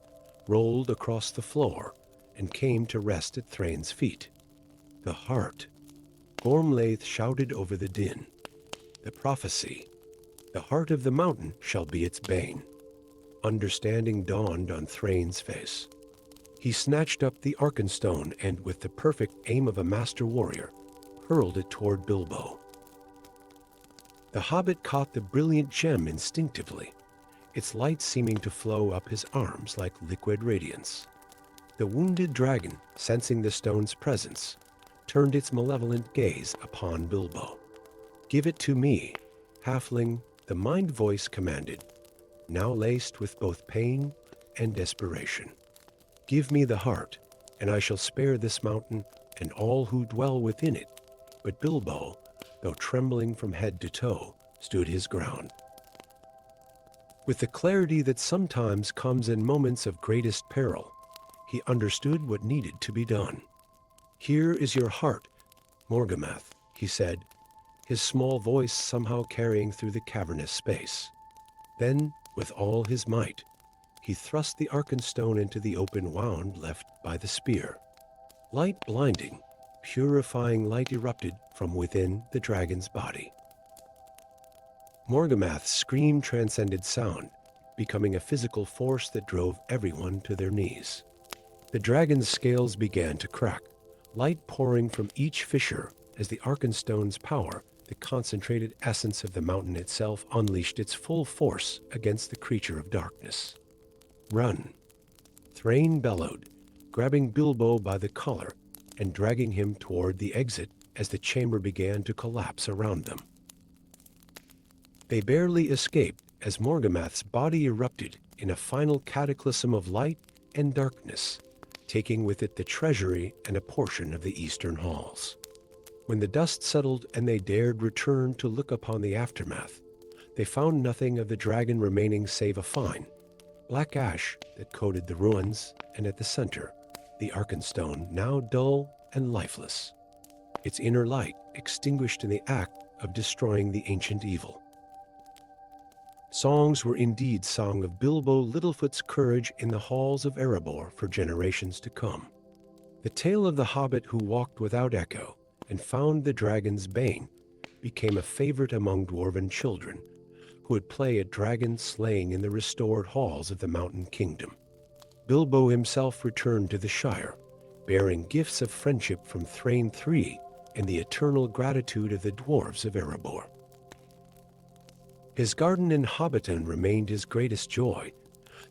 Speaker 1: rolled across the floor and came to rest at Thrain's feet. The heart. Gormlaith shouted over the din. The prophecy. The heart of the mountain shall be its bane. Understanding dawned on Thrain's face. He snatched up the Arkenstone and, with the perfect aim of a master warrior, hurled it toward Bilbo. The hobbit caught the brilliant gem instinctively, its light seeming to flow up his arms like liquid radiance. The wounded dragon, sensing the stone's presence, turned its malevolent gaze upon Bilbo. "Give it to me, halfling," the mind voice commanded, now laced with both pain and desperation. "Give me the heart, and I shall spare this mountain and all who dwell within it." But Bilbo, though trembling from head to toe, stood his ground. With the clarity that sometimes comes in moments of greatest peril, he understood what needed to be done. "Here is your heart, Morgamath," he said, his small voice somehow carrying through the cavernous space. Then, with all his might, he thrust the Arkenstone into the open wound left by the spear. Light blinding, purifying light erupted from within the dragon's body. Morgamath's scream transcended sound, becoming a physical force that drove everyone to their knees. The dragon's scales began to crack, light pouring from each fissure as the Arkenstone's power, the concentrated essence of the mountain itself, unleashed its full force against the creature of darkness. "Run!" Thrain bellowed, grabbing Bilbo by the collar and dragging him toward the exit as the chamber began to collapse around them. They barely escaped as Morgamath's body erupted in a final cataclysm of light and darkness, taking with it the treasury and a portion of the eastern halls. When the dust settled and they dared return to look upon the aftermath, they found nothing of the dragon remaining save a fine, black ash that coated the ruins, and at the center, the Arkenstone, now dull and lifeless, its inner light extinguished in the act of destroying the ancient evil. Songs were indeed sung of Bilbo Littlefoot's courage in the halls of Erebor for generations to come. The tale of the hobbit who walked without echo and found the dragon's bane became a favorite among dwarven children, who would play at dragon slaying in the restored halls of the Mountain Kingdom. Bilbo himself returned to the Shire, bearing gifts of friendship from Thrain III and the eternal gratitude of the dwarves of Erebor. His garden in Hobbiton remained his greatest joy,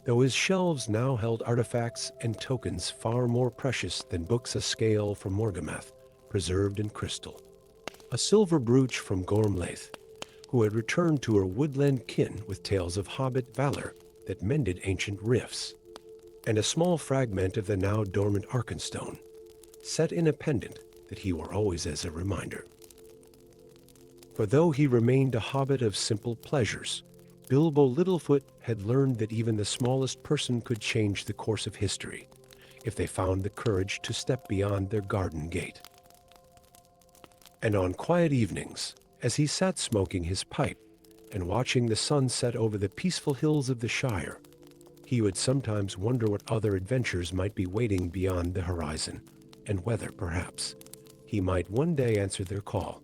Speaker 1: though his shelves now held artifacts and tokens far more precious than books a scale from Morgameth, preserved in crystal. A silver brooch from Gormlaith, who had returned to her woodland kin with tales of hobbit valor that mended ancient rifts, and a small fragment of the now dormant Arkenstone, set in a pendant that he wore always as a reminder. For though he remained a hobbit of simple pleasures, Bilbo Littlefoot had learned that even the smallest person could change the course of history if they found the courage to step beyond their garden gate. And on quiet evenings, as he sat smoking his pipe and watching the sun set over the peaceful hills of the Shire, he would sometimes wonder what other adventures might be waiting beyond the horizon, and whether, perhaps, he might one day answer their call